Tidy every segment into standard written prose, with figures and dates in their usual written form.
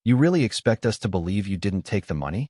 You really expect us to believe you didn't take the money?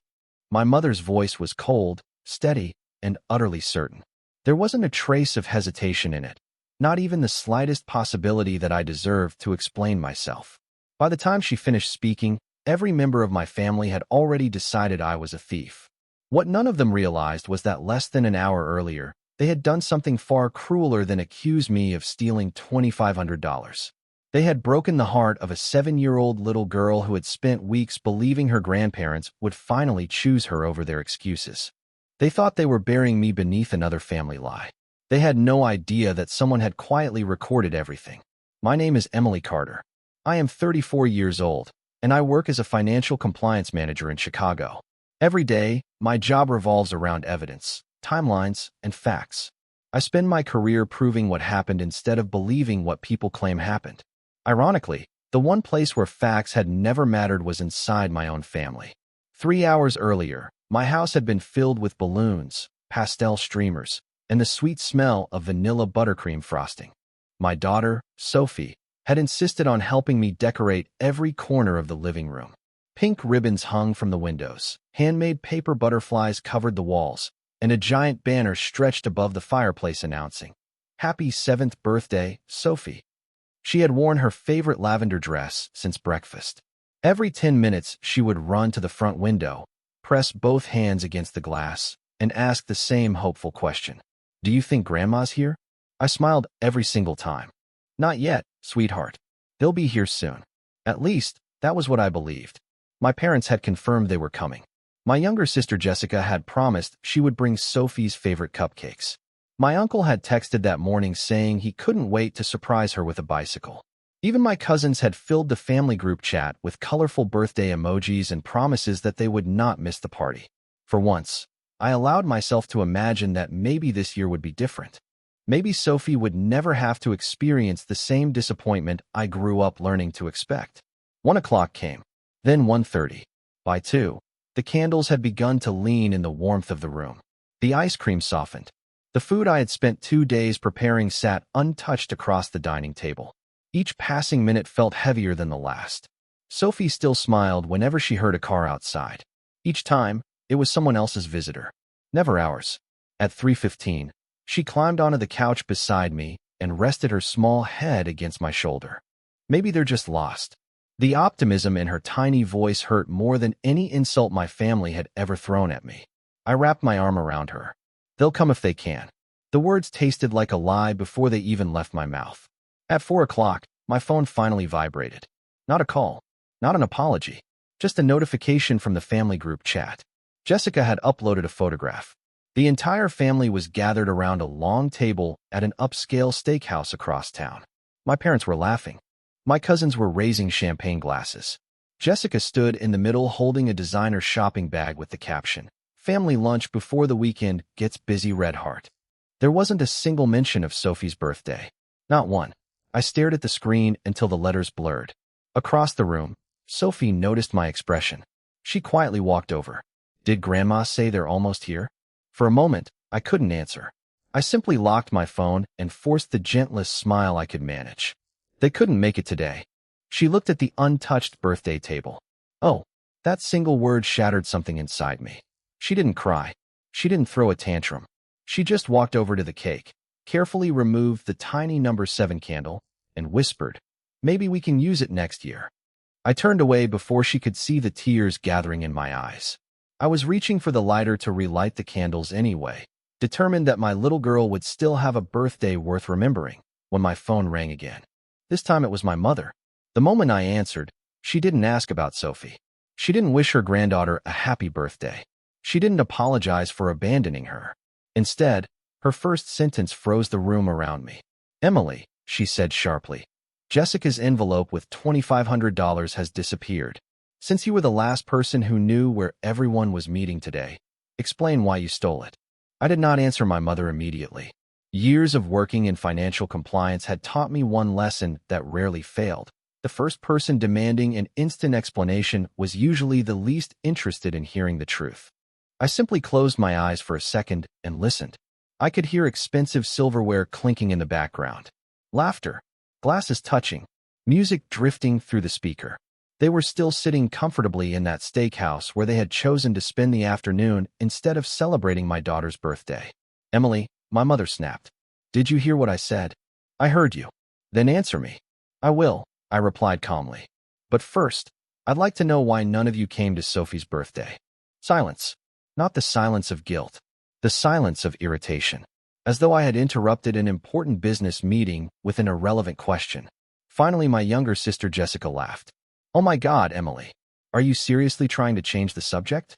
My mother's voice was cold, steady, and utterly certain. There wasn't a trace of hesitation in it, not even the slightest possibility that I deserved to explain myself. By the time she finished speaking, every member of my family had already decided I was a thief. What none of them realized was that less than an hour earlier, they had done something far crueler than accuse me of stealing $2,500. They had broken the heart of a 7-year-old little girl who had spent weeks believing her grandparents would finally choose her over their excuses. They thought they were burying me beneath another family lie. They had no idea that someone had quietly recorded everything. My name is Emily Carter. I am 34 years old, and I work as a financial compliance manager in Chicago. Every day, my job revolves around evidence, timelines, and facts. I spend my career proving what happened instead of believing what people claim happened. Ironically, the one place where facts had never mattered was inside my own family. 3 hours earlier, my house had been filled with balloons, pastel streamers, and the sweet smell of vanilla buttercream frosting. My daughter, Sophie, had insisted on helping me decorate every corner of the living room. Pink ribbons hung from the windows, handmade paper butterflies covered the walls, and a giant banner stretched above the fireplace announcing, "Happy 7th birthday, Sophie." She had worn her favorite lavender dress since breakfast. Every 10 minutes, she would run to the front window, press both hands against the glass, and ask the same hopeful question. "Do you think Grandma's here?" I smiled every single time. "Not yet, sweetheart. They'll be here soon." At least, that was what I believed. My parents had confirmed they were coming. My younger sister Jessica had promised she would bring Sophie's favorite cupcakes. My uncle had texted that morning saying he couldn't wait to surprise her with a bicycle. Even my cousins had filled the family group chat with colorful birthday emojis and promises that they would not miss the party. For once, I allowed myself to imagine that maybe this year would be different. Maybe Sophie would never have to experience the same disappointment I grew up learning to expect. 1 o'clock came, then 1:30. By 2, the candles had begun to lean in the warmth of the room. The ice cream softened. The food I had spent 2 days preparing sat untouched across the dining table. Each passing minute felt heavier than the last. Sophie still smiled whenever she heard a car outside. Each time, it was someone else's visitor, never ours. At 3:15, she climbed onto the couch beside me and rested her small head against my shoulder. Maybe they're just lost. The optimism in her tiny voice hurt more than any insult my family had ever thrown at me. I wrapped my arm around her. "They'll come if they can." The words tasted like a lie before they even left my mouth. At 4 o'clock, my phone finally vibrated. Not a call, not an apology, just a notification from the family group chat. Jessica had uploaded a photograph. The entire family was gathered around a long table at an upscale steakhouse across town. My parents were laughing. My cousins were raising champagne glasses. Jessica stood in the middle holding a designer shopping bag with the caption, "Family lunch before the weekend gets busy, red heart." There wasn't a single mention of Sophie's birthday. Not one. I stared at the screen until the letters blurred. Across the room, Sophie noticed my expression. She quietly walked over. "Did Grandma say they're almost here?" For a moment, I couldn't answer. I simply locked my phone and forced the gentlest smile I could manage. "They couldn't make it today." She looked at the untouched birthday table. Oh, that single word shattered something inside me. She didn't cry. She didn't throw a tantrum. She just walked over to the cake, carefully removed the tiny number 7 candle, and whispered, "Maybe we can use it next year." I turned away before she could see the tears gathering in my eyes. I was reaching for the lighter to relight the candles anyway, determined that my little girl would still have a birthday worth remembering, when my phone rang again. This time it was my mother. The moment I answered, she didn't ask about Sophie. She didn't wish her granddaughter a happy birthday. She didn't apologize for abandoning her. Instead, her first sentence froze the room around me. "Emily," she said sharply, "Jessica's envelope with $2,500 has disappeared. Since you were the last person who knew where everyone was meeting today, explain why you stole it." I did not answer my mother immediately. Years of working in financial compliance had taught me one lesson that rarely failed. The first person demanding an instant explanation was usually the least interested in hearing the truth. I simply closed my eyes for a second and listened. I could hear expensive silverware clinking in the background. Laughter, glasses touching, music drifting through the speaker. They were still sitting comfortably in that steakhouse where they had chosen to spend the afternoon instead of celebrating my daughter's birthday. Emily, my mother snapped. Did you hear what I said? I heard you. Then answer me. I will, I replied calmly. But first, I'd like to know why none of you came to Sophie's birthday. Silence. Not the silence of guilt. The silence of irritation. As though I had interrupted an important business meeting with an irrelevant question. Finally, my younger sister Jessica laughed. Oh my God, Emily. Are you seriously trying to change the subject?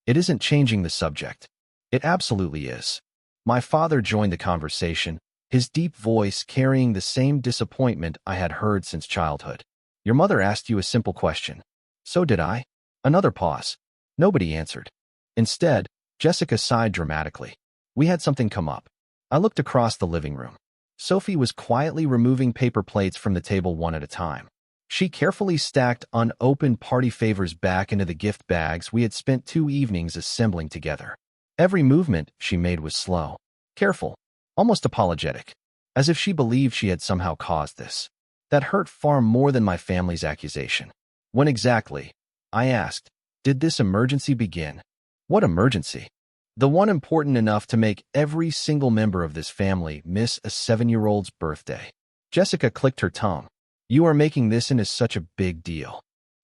It isn't changing the subject. It absolutely is. My father joined the conversation, his deep voice carrying the same disappointment I had heard since childhood. Your mother asked you a simple question. So did I. Another pause. Nobody answered. Instead, Jessica sighed dramatically. We had something come up. I looked across the living room. Sophie was quietly removing paper plates from the table one at a time. She carefully stacked unopened party favors back into the gift bags we had spent 2 evenings assembling together. Every movement she made was slow, careful, almost apologetic, as if she believed she had somehow caused this. That hurt far more than my family's accusation. When exactly, I asked, did this emergency begin? What emergency? The one important enough to make every single member of this family miss a 7-year-old's birthday. Jessica clicked her tongue. You are making this into such a big deal.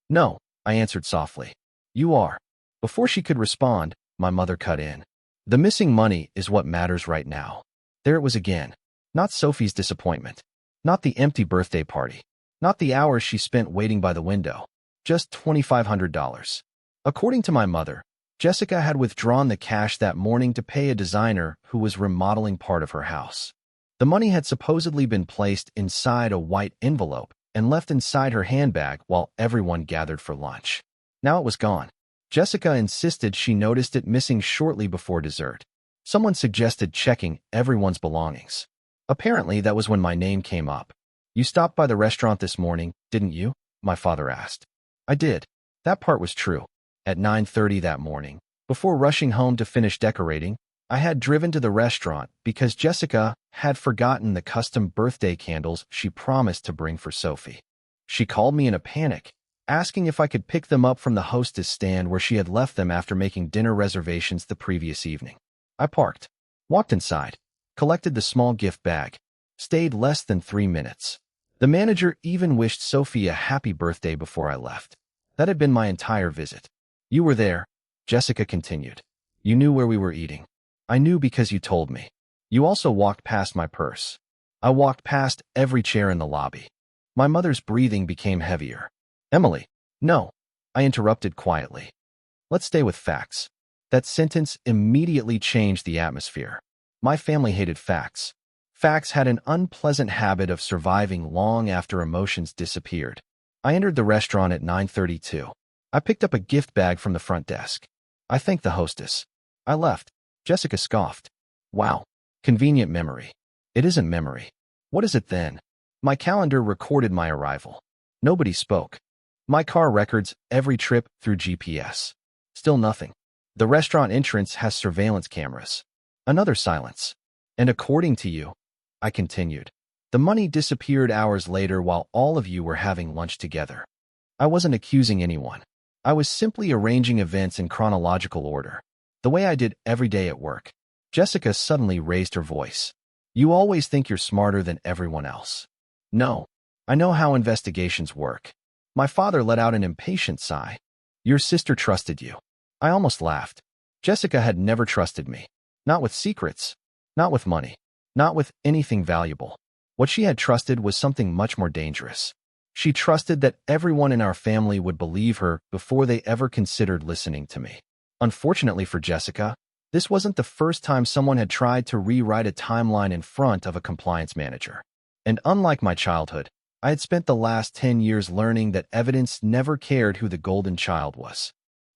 No, I answered softly. You are. Before she could respond, my mother cut in. The missing money is what matters right now. There it was again. Not Sophie's disappointment. Not the empty birthday party. Not the hours she spent waiting by the window. Just $2,500. According to my mother, Jessica had withdrawn the cash that morning to pay a designer who was remodeling part of her house. The money had supposedly been placed inside a white envelope and left inside her handbag while everyone gathered for lunch. Now it was gone. Jessica insisted she noticed it missing shortly before dessert. Someone suggested checking everyone's belongings. Apparently, that was when my name came up. You stopped by the restaurant this morning, didn't you? My father asked. I did. That part was true. At 9:30 that morning, before rushing home to finish decorating, I had driven to the restaurant because Jessica had forgotten the custom birthday candles she promised to bring for Sophie. She called me in a panic, asking if I could pick them up from the hostess stand where she had left them after making dinner reservations the previous evening. I parked, walked inside, collected the small gift bag, stayed less than 3 minutes. The manager even wished Sophie a happy birthday before I left. That had been my entire visit. You were there, Jessica continued. You knew where we were eating. I knew because you told me. You also walked past my purse. I walked past every chair in the lobby. My mother's breathing became heavier. Emily, no, I interrupted quietly. Let's stay with facts. That sentence immediately changed the atmosphere. My family hated facts. Facts had an unpleasant habit of surviving long after emotions disappeared. I entered the restaurant at 9:32. I picked up a gift bag from the front desk. I thanked the hostess. I left. Jessica scoffed. Wow, convenient memory. It isn't memory. What is it then? My calendar recorded my arrival. Nobody spoke. My car records every trip through GPS. Still nothing. The restaurant entrance has surveillance cameras. Another silence. And according to you, I continued, the money disappeared hours later while all of you were having lunch together. I wasn't accusing anyone. I was simply arranging events in chronological order, the way I did every day at work. Jessica suddenly raised her voice. You always think you're smarter than everyone else. No, I know how investigations work. My father let out an impatient sigh. Your sister trusted you. I almost laughed. Jessica had never trusted me. Not with secrets. Not with money. Not with anything valuable. What she had trusted was something much more dangerous. She trusted that everyone in our family would believe her before they ever considered listening to me. Unfortunately for Jessica, this wasn't the first time someone had tried to rewrite a timeline in front of a compliance manager. And unlike my childhood, I had spent the last 10 years learning that evidence never cared who the golden child was.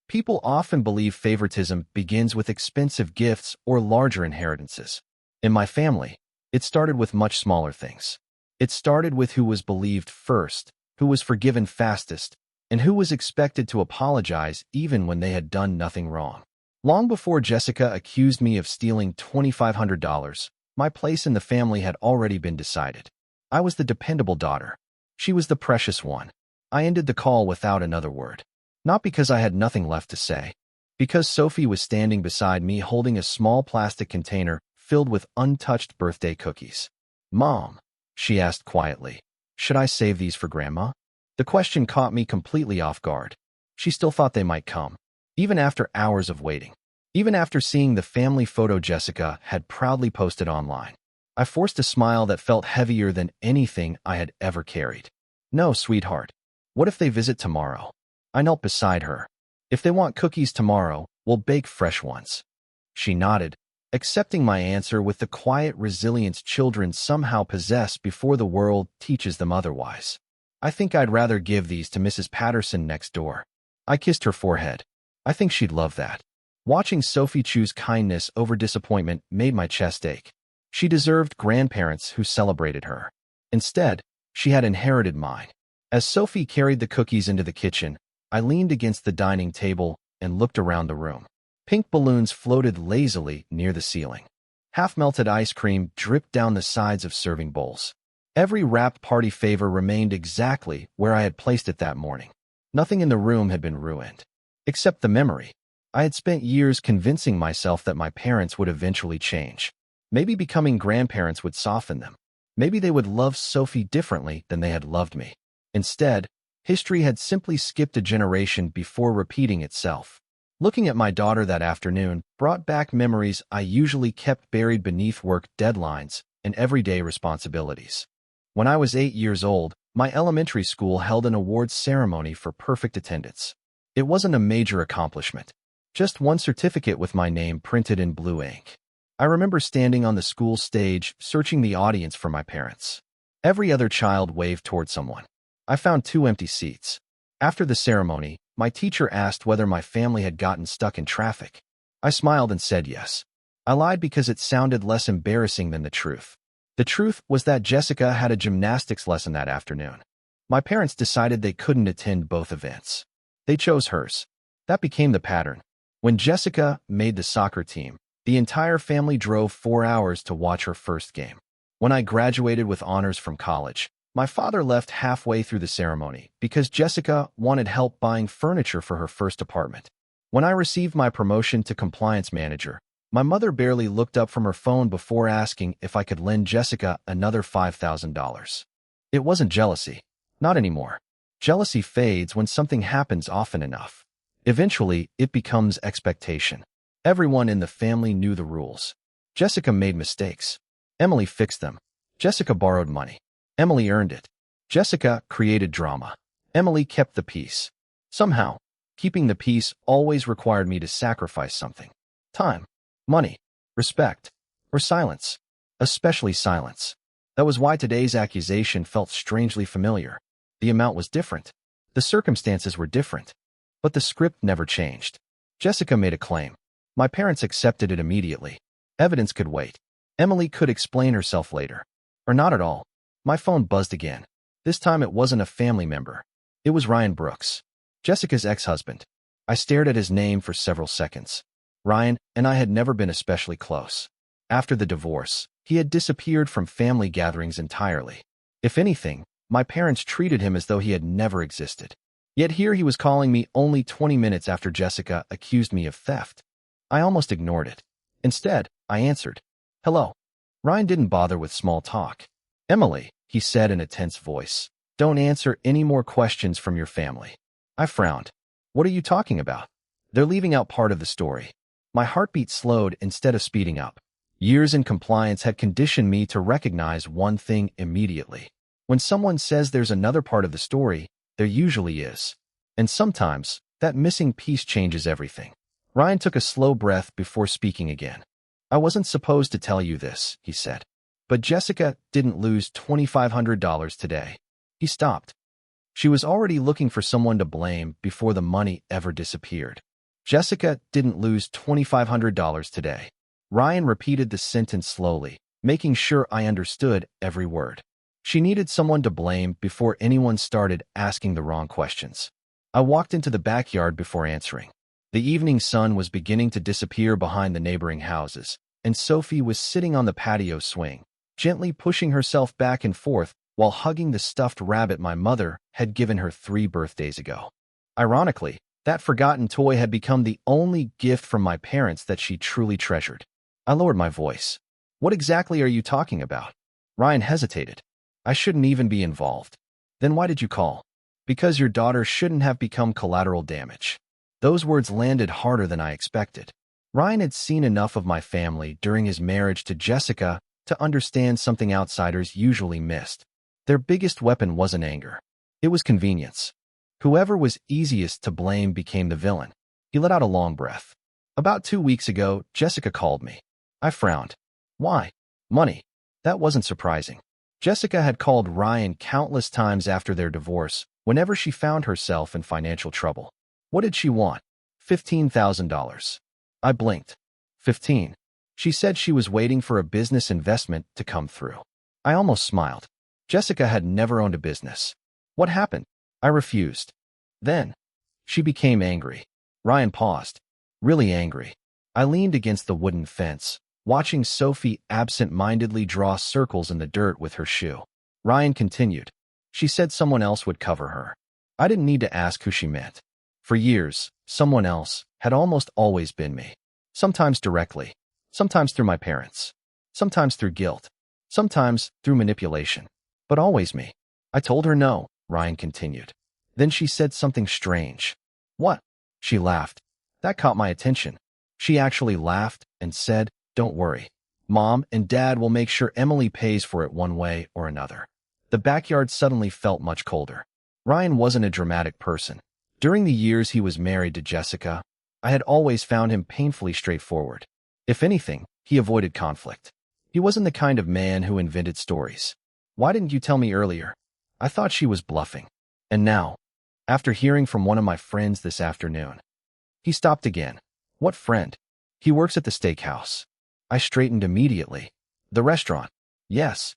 People often believe favoritism begins with expensive gifts or larger inheritances. In my family, it started with much smaller things. It started with who was believed first, who was forgiven fastest, and who was expected to apologize even when they had done nothing wrong. Long before Jessica accused me of stealing $2,500, my place in the family had already been decided. I was the dependable daughter. She was the precious one. I ended the call without another word. Not because I had nothing left to say. Because Sophie was standing beside me holding a small plastic container filled with untouched birthday cookies. "Mom," she asked quietly, "should I save these for Grandma?" The question caught me completely off guard. She still thought they might come, even after hours of waiting. Even after seeing the family photo Jessica had proudly posted online. I forced a smile that felt heavier than anything I had ever carried. "No, sweetheart. What if they visit tomorrow?" I knelt beside her. "If they want cookies tomorrow, we'll bake fresh ones." She nodded, accepting my answer with the quiet resilience children somehow possess before the world teaches them otherwise. "I think I'd rather give these to Mrs. Patterson next door." I kissed her forehead. "I think she'd love that." Watching Sophie choose kindness over disappointment made my chest ache. She deserved grandparents who celebrated her. Instead, she had inherited mine. As Sophie carried the cookies into the kitchen, I leaned against the dining table and looked around the room. Pink balloons floated lazily near the ceiling. Half-melted ice cream dripped down the sides of serving bowls. Every wrapped party favor remained exactly where I had placed it that morning. Nothing in the room had been ruined. Except the memory. I had spent years convincing myself that my parents would eventually change. Maybe becoming grandparents would soften them. Maybe they would love Sophie differently than they had loved me. Instead, history had simply skipped a generation before repeating itself. Looking at my daughter that afternoon brought back memories I usually kept buried beneath work deadlines and everyday responsibilities. When I was 8 years old, my elementary school held an awards ceremony for perfect attendance. It wasn't a major accomplishment. Just one certificate with my name printed in blue ink. I remember standing on the school stage, searching the audience for my parents. Every other child waved toward someone. I found 2 empty seats. After the ceremony, my teacher asked whether my family had gotten stuck in traffic. I smiled and said yes. I lied because it sounded less embarrassing than the truth. The truth was that Jessica had a gymnastics lesson that afternoon. My parents decided they couldn't attend both events. They chose hers. That became the pattern. When Jessica made the soccer team, the entire family drove 4 hours to watch her first game. When I graduated with honors from college, my father left halfway through the ceremony because Jessica wanted help buying furniture for her first apartment. When I received my promotion to compliance manager, my mother barely looked up from her phone before asking if I could lend Jessica another $5,000. It wasn't jealousy. Not anymore. Jealousy fades when something happens often enough. Eventually, it becomes expectation. Everyone in the family knew the rules. Jessica made mistakes. Emily fixed them. Jessica borrowed money. Emily earned it. Jessica created drama. Emily kept the peace. Somehow, keeping the peace always required me to sacrifice something. Time, money, respect, or silence. Especially silence. That was why today's accusation felt strangely familiar. The amount was different. The circumstances were different. But the script never changed. Jessica made a claim. My parents accepted it immediately. Evidence could wait. Emily could explain herself later. Or not at all. My phone buzzed again. This time it wasn't a family member. It was Ryan Brooks, Jessica's ex-husband. I stared at his name for several seconds. Ryan and I had never been especially close. After the divorce, he had disappeared from family gatherings entirely. If anything, my parents treated him as though he had never existed. Yet here he was calling me only 20 minutes after Jessica accused me of theft. I almost ignored it. Instead, I answered, "Hello." Ryan didn't bother with small talk. "Emily," he said in a tense voice, "don't answer any more questions from your family." I frowned. "What are you talking about?" "They're leaving out part of the story." My heartbeat slowed instead of speeding up. Years in compliance had conditioned me to recognize one thing immediately. When someone says there's another part of the story, there usually is. And sometimes, that missing piece changes everything. Ryan took a slow breath before speaking again. "I wasn't supposed to tell you this," he said. "But Jessica didn't lose $2,500 today." He stopped. She was already looking for someone to blame before the money ever disappeared. "Jessica didn't lose $2,500 today." Ryan repeated the sentence slowly, making sure I understood every word. She needed someone to blame before anyone started asking the wrong questions. I walked into the backyard before answering. The evening sun was beginning to disappear behind the neighboring houses, and Sophie was sitting on the patio swing, gently pushing herself back and forth while hugging the stuffed rabbit my mother had given her 3 birthdays ago. Ironically, that forgotten toy had become the only gift from my parents that she truly treasured. I lowered my voice. What exactly are you talking about? Ryan hesitated. I shouldn't even be involved. Then why did you call? Because your daughter shouldn't have become collateral damage. Those words landed harder than I expected. Ryan had seen enough of my family during his marriage to Jessica to understand something outsiders usually missed. Their biggest weapon wasn't anger. It was convenience. Whoever was easiest to blame became the villain. He let out a long breath. About 2 weeks ago, Jessica called me. I frowned. Why? Money. That wasn't surprising. Jessica had called Ryan countless times after their divorce, whenever she found herself in financial trouble. What did she want? $15,000. I blinked. 15. She said she was waiting for a business investment to come through. I almost smiled. Jessica had never owned a business. What happened? I refused. Then, she became angry. Ryan paused. Really angry. I leaned against the wooden fence, watching Sophie absent-mindedly draw circles in the dirt with her shoe. Ryan continued. She said someone else would cover her. I didn't need to ask who she meant. For years, someone else had almost always been me. Sometimes directly, sometimes through my parents, sometimes through guilt, sometimes through manipulation, but always me. I told her no, Ryan continued. Then she said something strange. What? She laughed. That caught my attention. She actually laughed and said, don't worry. Mom and Dad will make sure Emily pays for it one way or another. The backyard suddenly felt much colder. Ryan wasn't a dramatic person. During the years he was married to Jessica, I had always found him painfully straightforward. If anything, he avoided conflict. He wasn't the kind of man who invented stories. Why didn't you tell me earlier? I thought she was bluffing. And now, after hearing from one of my friends this afternoon. He stopped again. What friend? He works at the steakhouse. I straightened immediately. The restaurant. Yes.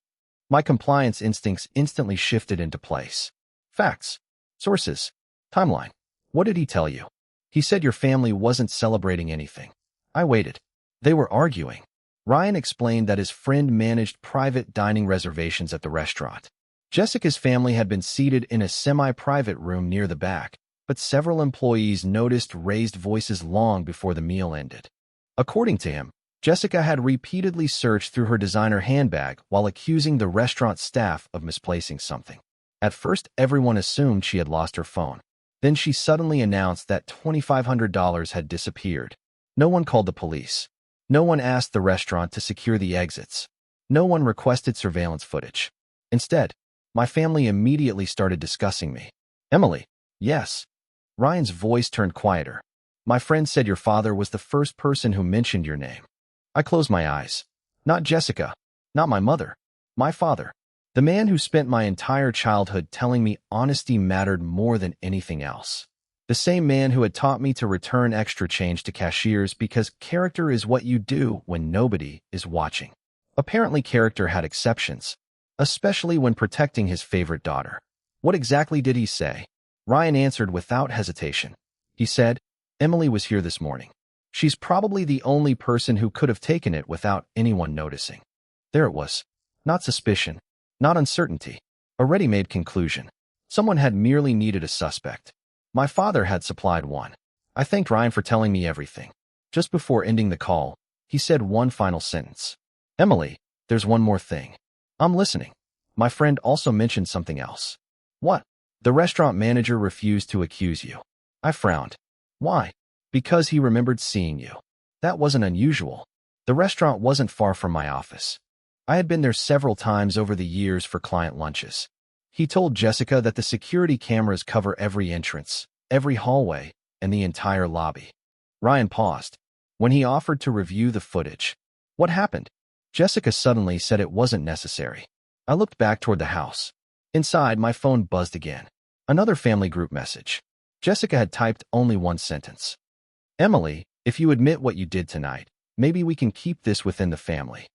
My compliance instincts instantly shifted into place. Facts. Sources. Timeline. What did he tell you? He said your family wasn't celebrating anything. I waited. They were arguing. Ryan explained that his friend managed private dining reservations at the restaurant. Jessica's family had been seated in a semi-private room near the back, but several employees noticed raised voices long before the meal ended. According to him, Jessica had repeatedly searched through her designer handbag while accusing the restaurant staff of misplacing something. At first, everyone assumed she had lost her phone. Then she suddenly announced that $2,500 had disappeared. No one called the police. No one asked the restaurant to secure the exits. No one requested surveillance footage. Instead, my family immediately started discussing me. Emily. Yes. Ryan's voice turned quieter. My friend said your father was the first person who mentioned your name. I closed my eyes. Not Jessica. Not my mother. My father. The man who spent my entire childhood telling me honesty mattered more than anything else. The same man who had taught me to return extra change to cashiers because character is what you do when nobody is watching. Apparently character had exceptions, especially when protecting his favorite daughter. What exactly did he say? Ryan answered without hesitation. He said, Emily was here this morning. She's probably the only person who could have taken it without anyone noticing. There it was. Not suspicion. Not uncertainty. A ready-made conclusion. Someone had merely needed a suspect. My father had supplied one. I thanked Ryan for telling me everything. Just before ending the call, he said one final sentence. Emily, there's one more thing. I'm listening. My friend also mentioned something else. What? The restaurant manager refused to accuse you. I frowned. Why? Because he remembered seeing you. That wasn't unusual. The restaurant wasn't far from my office. I had been there several times over the years for client lunches. He told Jessica that the security cameras cover every entrance, every hallway, and the entire lobby. Ryan paused. When he offered to review the footage. What happened? Jessica suddenly said it wasn't necessary. I looked back toward the house. Inside, my phone buzzed again. Another family group message. Jessica had typed only one sentence. Emily, if you admit what you did tonight, maybe we can keep this within the family.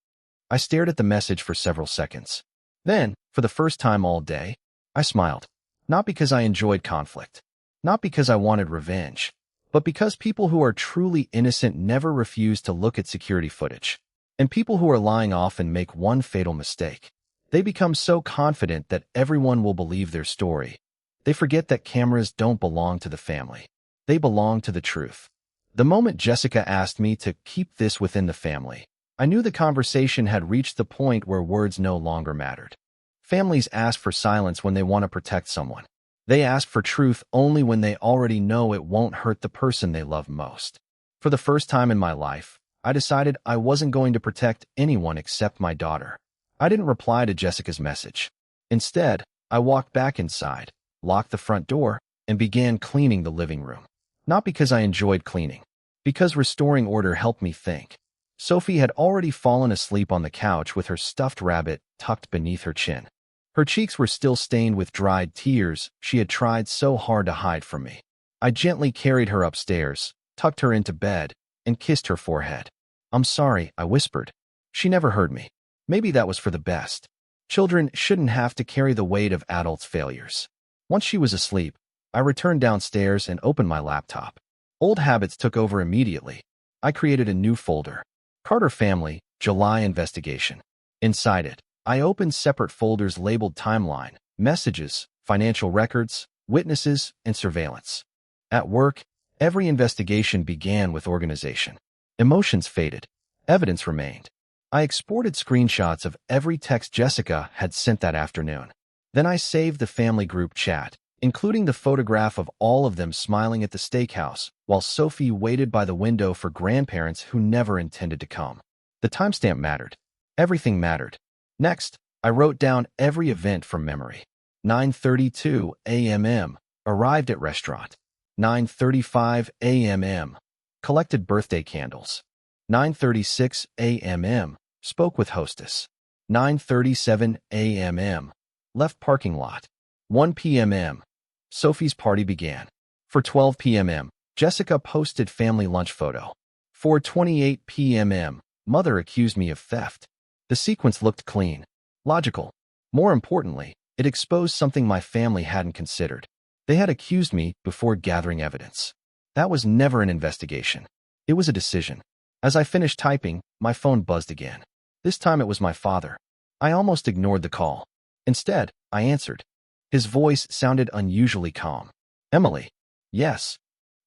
I stared at the message for several seconds. Then, for the first time all day, I smiled. Not because I enjoyed conflict. Not because I wanted revenge. But because people who are truly innocent never refuse to look at security footage. And people who are lying often make one fatal mistake. They become so confident that everyone will believe their story. They forget that cameras don't belong to the family. They belong to the truth. The moment Jessica asked me to keep this within the family, I knew the conversation had reached the point where words no longer mattered. Families ask for silence when they want to protect someone. They ask for truth only when they already know it won't hurt the person they love most. For the first time in my life, I decided I wasn't going to protect anyone except my daughter. I didn't reply to Jessica's message. Instead, I walked back inside, locked the front door, and began cleaning the living room. Not because I enjoyed cleaning, because restoring order helped me think. Sophie had already fallen asleep on the couch with her stuffed rabbit tucked beneath her chin. Her cheeks were still stained with dried tears she had tried so hard to hide from me. I gently carried her upstairs, tucked her into bed, and kissed her forehead. "I'm sorry," I whispered. She never heard me. Maybe that was for the best. Children shouldn't have to carry the weight of adults' failures. Once she was asleep, I returned downstairs and opened my laptop. Old habits took over immediately. I created a new folder. Carter Family, July Investigation. Inside it, I opened separate folders labeled Timeline, Messages, Financial Records, Witnesses, and Surveillance. At work, every investigation began with organization. Emotions faded. Evidence remained. I exported screenshots of every text Jessica had sent that afternoon. Then I saved the family group chat, including the photograph of all of them smiling at the steakhouse, while Sophie waited by the window for grandparents who never intended to come. The timestamp mattered. Everything mattered. Next, I wrote down every event from memory. 9:32 a.m. Arrived at restaurant. 9:35 a.m. Collected birthday candles. 9:36 a.m. Spoke with hostess. 9:37 a.m. Left parking lot. 1 p.m. Sophie's party began. For 12 p.m. Jessica posted family lunch photo. 4:28 p.m. Mother accused me of theft. The sequence looked clean, logical. More importantly, it exposed something my family hadn't considered. They had accused me before gathering evidence. That was never an investigation. It was a decision. As I finished typing, my phone buzzed again. This time it was my father. I almost ignored the call. Instead, I answered. His voice sounded unusually calm. "Emily." "Yes.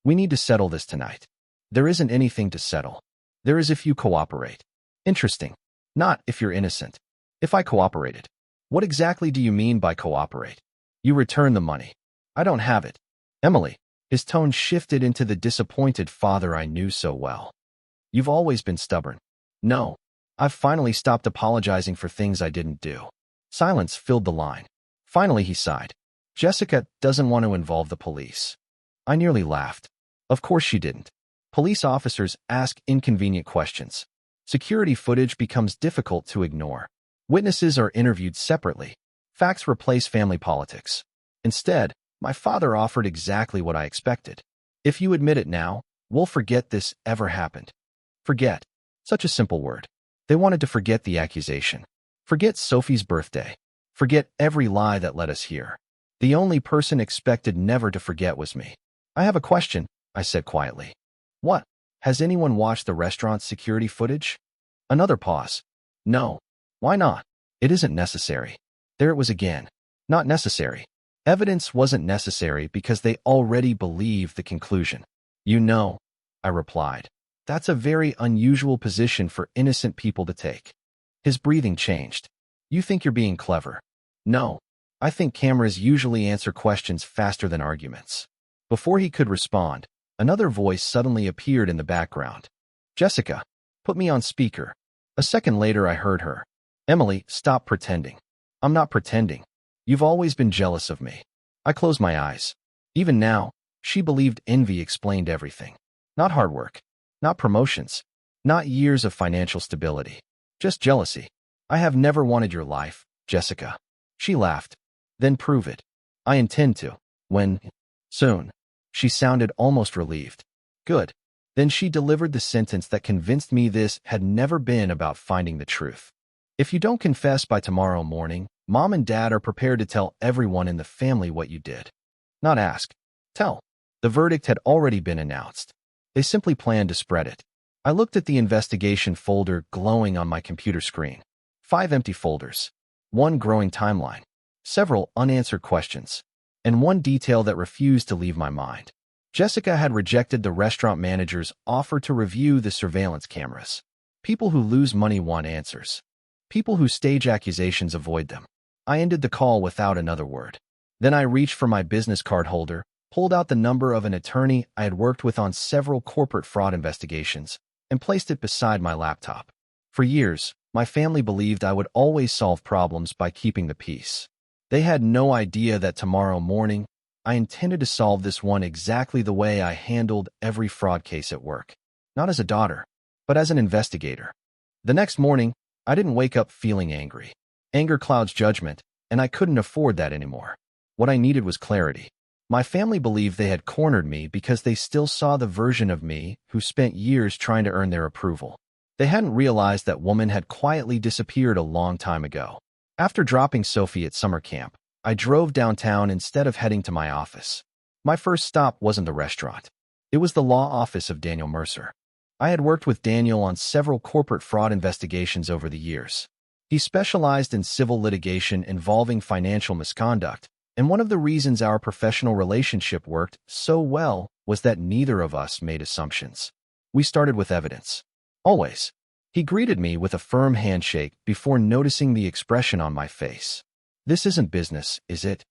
We need to settle this tonight." "There isn't anything to settle. There is if you cooperate." "Interesting. Not if you're innocent." "If I cooperated." "What exactly do you mean by cooperate?" "You return the money." "I don't have it." "Emily." His tone shifted into the disappointed father I knew so well. "You've always been stubborn." "No. I've finally stopped apologizing for things I didn't do." Silence filled the line. Finally, he sighed. "Jessica doesn't want to involve the police." I nearly laughed. Of course she didn't. Police officers ask inconvenient questions. Security footage becomes difficult to ignore. Witnesses are interviewed separately. Facts replace family politics. Instead, my father offered exactly what I expected. "If you admit it now, we'll forget this ever happened." Forget. Such a simple word. They wanted to forget the accusation. Forget Sophie's birthday. Forget every lie that led us here. The only person expected never to forget was me. "I have a question," I said quietly. "What? Has anyone watched the restaurant's security footage?" Another pause. "No." "Why not?" "It isn't necessary." There it was again. Not necessary. Evidence wasn't necessary because they already believed the conclusion. "You know," I replied. "That's a very unusual position for innocent people to take." His breathing changed. "You think you're being clever." "No. I think cameras usually answer questions faster than arguments." Before he could respond, another voice suddenly appeared in the background. "Jessica, put me on speaker." A second later I heard her. "Emily, stop pretending." "I'm not pretending. You've always been jealous of me." I closed my eyes. Even now, she believed envy explained everything. Not hard work. Not promotions. Not years of financial stability. Just jealousy. "I have never wanted your life, Jessica." She laughed. "Then prove it." "I intend to. When?" "Soon." She sounded almost relieved. "Good." Then she delivered the sentence that convinced me this had never been about finding the truth. "If you don't confess by tomorrow morning, Mom and Dad are prepared to tell everyone in the family what you did." Not ask. Tell. The verdict had already been announced. They simply planned to spread it. I looked at the investigation folder glowing on my computer screen. 5 empty folders. one growing timeline, several unanswered questions, and one detail that refused to leave my mind. Jessica had rejected the restaurant manager's offer to review the surveillance cameras. People who lose money want answers. People who stage accusations avoid them. I ended the call without another word. Then I reached for my business card holder, pulled out the number of an attorney I had worked with on several corporate fraud investigations, and placed it beside my laptop. For years, my family believed I would always solve problems by keeping the peace. They had no idea that tomorrow morning, I intended to solve this one exactly the way I handled every fraud case at work. Not as a daughter, but as an investigator. The next morning, I didn't wake up feeling angry. Anger clouds judgment, and I couldn't afford that anymore. What I needed was clarity. My family believed they had cornered me because they still saw the version of me who spent years trying to earn their approval. They hadn't realized that woman had quietly disappeared a long time ago. After dropping Sophie at summer camp, I drove downtown instead of heading to my office. My first stop wasn't the restaurant. It was the law office of Daniel Mercer. I had worked with Daniel on several corporate fraud investigations over the years. He specialized in civil litigation involving financial misconduct, and one of the reasons our professional relationship worked so well was that neither of us made assumptions. We started with evidence. Always. He greeted me with a firm handshake before noticing the expression on my face. This isn't business, is it?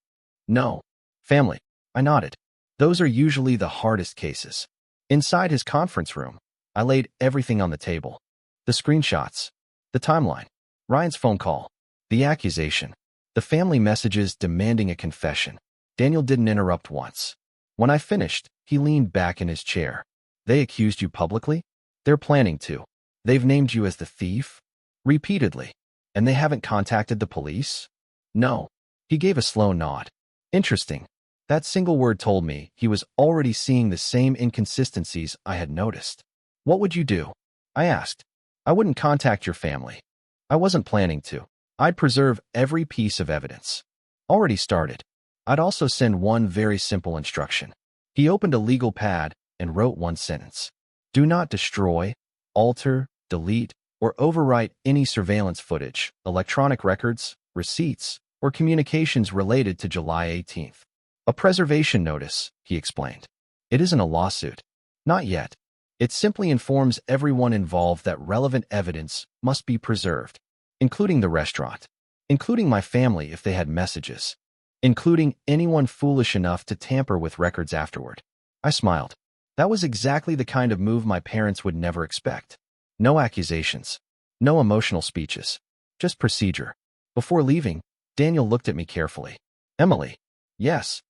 No. Family. I nodded. Those are usually the hardest cases. Inside his conference room, I laid everything on the table. The screenshots, the timeline, Ryan's phone call, the accusation, the family messages demanding a confession. Daniel didn't interrupt once. When I finished, he leaned back in his chair. They accused you publicly? They're planning to. They've named you as the thief? Repeatedly. And they haven't contacted the police? No. He gave a slow nod. Interesting. That single word told me he was already seeing the same inconsistencies I had noticed. What would you do? I asked. I wouldn't contact your family. I wasn't planning to. I'd preserve every piece of evidence. Already started. I'd also send one very simple instruction. He opened a legal pad and wrote one sentence. Do not destroy, alter, delete, or overwrite any surveillance footage, electronic records, receipts, or communications related to July 18th. A preservation notice, he explained. It isn't a lawsuit. Not yet. It simply informs everyone involved that relevant evidence must be preserved, including the restaurant, including my family if they had messages, including anyone foolish enough to tamper with records afterward. I smiled. That was exactly the kind of move my parents would never expect. No accusations. No emotional speeches. Just procedure. Before leaving, Daniel looked at me carefully. Emily. Yes.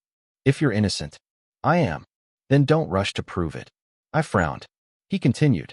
If you're innocent. I am. Then don't rush to prove it. I frowned. He continued.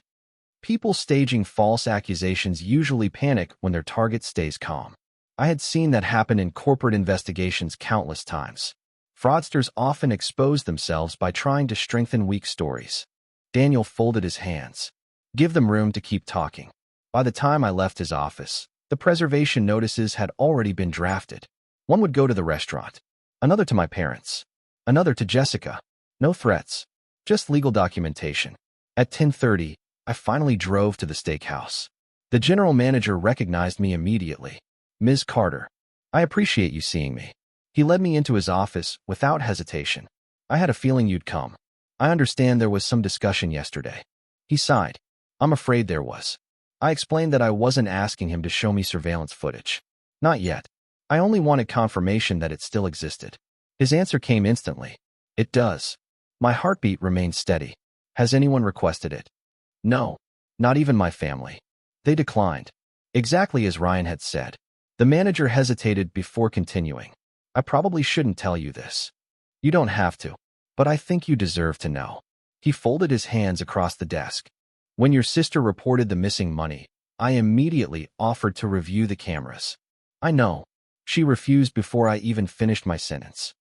People staging false accusations usually panic when their target stays calm. I had seen that happen in corporate investigations countless times. Fraudsters often expose themselves by trying to strengthen weak stories. Daniel folded his hands. Give them room to keep talking. By the time I left his office, the preservation notices had already been drafted. One would go to the restaurant, another to my parents, another to Jessica. No threats, just legal documentation. At 10:30, I finally drove to the steakhouse. The general manager recognized me immediately. Ms. Carter, I appreciate you seeing me. He led me into his office without hesitation. I had a feeling you'd come. I understand there was some discussion yesterday. He sighed. I'm afraid there was. I explained that I wasn't asking him to show me surveillance footage. Not yet. I only wanted confirmation that it still existed. His answer came instantly. It does. My heartbeat remained steady. Has anyone requested it? No. Not even my family. They declined. Exactly as Ryan had said. The manager hesitated before continuing. I probably shouldn't tell you this. You don't have to. But I think you deserve to know. He folded his hands across the desk. When your sister reported the missing money, I immediately offered to review the cameras. I know. She refused before I even finished my sentence.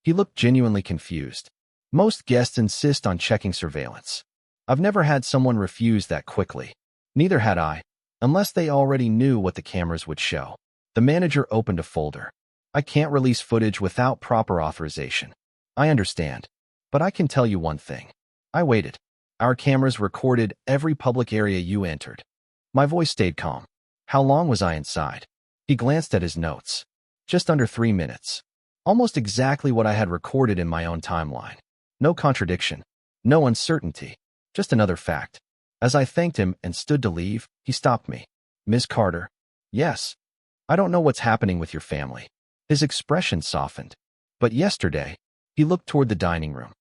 He looked genuinely confused. Most guests insist on checking surveillance. I've never had someone refuse that quickly. Neither had I, unless they already knew what the cameras would show. The manager opened a folder. I can't release footage without proper authorization. I understand. But I can tell you one thing. I waited. Our cameras recorded every public area you entered. My voice stayed calm. How long was I inside? He glanced at his notes. Just under 3 minutes. Almost exactly what I had recorded in my own timeline. No contradiction. No uncertainty. Just another fact. As I thanked him and stood to leave, he stopped me. Ms. Carter. Yes. I don't know what's happening with your family. His expression softened. But yesterday, he looked toward the dining room.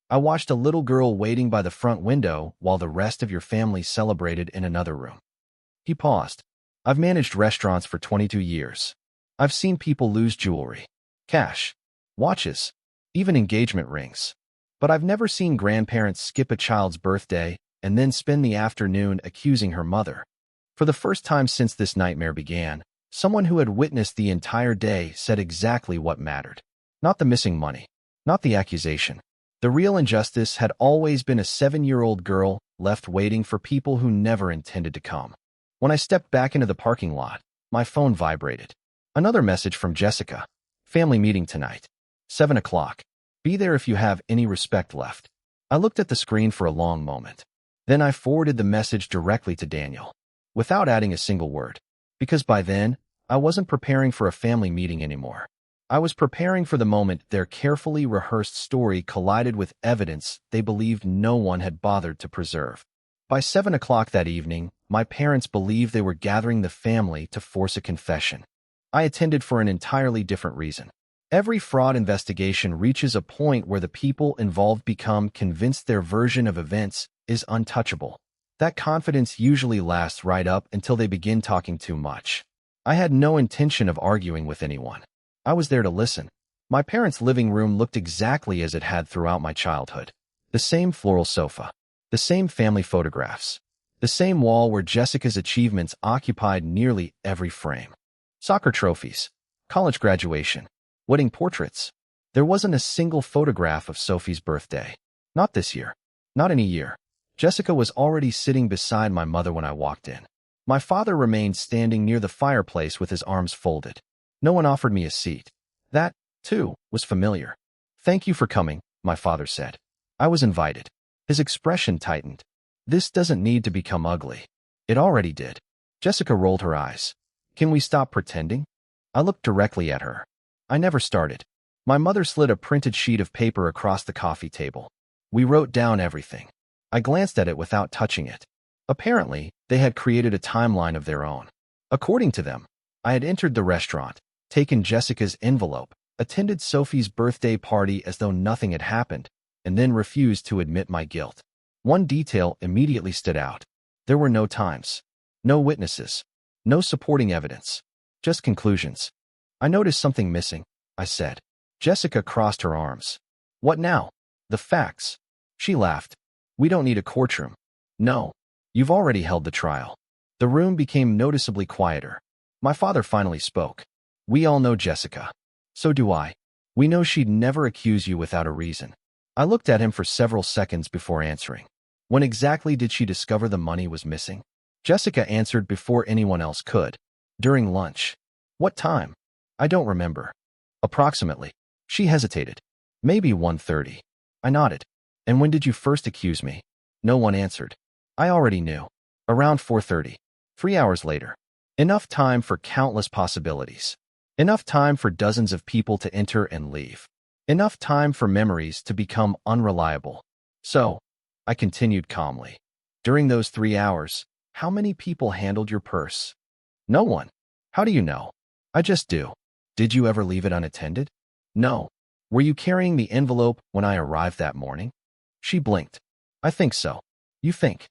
I watched a little girl waiting by the front window while the rest of your family celebrated in another room. He paused. I've managed restaurants for 22 years. I've seen people lose jewelry, cash, watches, even engagement rings. But I've never seen grandparents skip a child's birthday and then spend the afternoon accusing her mother. For the first time since this nightmare began, someone who had witnessed the entire day said exactly what mattered. Not the missing money, not the accusation. The real injustice had always been a 7-year-old girl left waiting for people who never intended to come. When I stepped back into the parking lot, my phone vibrated. Another message from Jessica. Family meeting tonight. 7 o'clock. Be there if you have any respect left. I looked at the screen for a long moment. Then I forwarded the message directly to Daniel, without adding a single word. Because by then, I wasn't preparing for a family meeting anymore. I was preparing for the moment their carefully rehearsed story collided with evidence they believed no one had bothered to preserve. By 7 o'clock that evening, my parents believed they were gathering the family to force a confession. I attended for an entirely different reason. Every fraud investigation reaches a point where the people involved become convinced their version of events is untouchable. That confidence usually lasts right up until they begin talking too much. I had no intention of arguing with anyone. I was there to listen. My parents' living room looked exactly as it had throughout my childhood. The same floral sofa. The same family photographs. The same wall where Jessica's achievements occupied nearly every frame. Soccer trophies. College graduation. Wedding portraits. There wasn't a single photograph of Sophie's birthday. Not this year. Not in a year. Jessica was already sitting beside my mother when I walked in. My father remained standing near the fireplace with his arms folded. No one offered me a seat. That, too, was familiar. Thank you for coming, my father said. I was invited. His expression tightened. This doesn't need to become ugly. It already did. Jessica rolled her eyes. Can we stop pretending? I looked directly at her. I never started. My mother slid a printed sheet of paper across the coffee table. We wrote down everything. I glanced at it without touching it. Apparently, they had created a timeline of their own. According to them, I had entered the restaurant, taken Jessica's envelope, attended Sophie's birthday party as though nothing had happened, and then refused to admit my guilt. One detail immediately stood out. There were no times, no witnesses, no supporting evidence, just conclusions. I noticed something missing, I said. Jessica crossed her arms. What now? The facts. She laughed. We don't need a courtroom. No. You've already held the trial. The room became noticeably quieter. My father finally spoke. We all know Jessica. So do I. We know she'd never accuse you without a reason. I looked at him for several seconds before answering. When exactly did she discover the money was missing? Jessica answered before anyone else could. During lunch. What time? I don't remember. Approximately. She hesitated. Maybe 1:30. I nodded. And when did you first accuse me? No one answered. I already knew. Around 4:30. 3 hours later. Enough time for countless possibilities. Enough time for dozens of people to enter and leave. Enough time for memories to become unreliable. So, I continued calmly. During those 3 hours, how many people handled your purse? No one. How do you know? I just do. Did you ever leave it unattended? No. Were you carrying the envelope when I arrived that morning? She blinked. I think so. You think?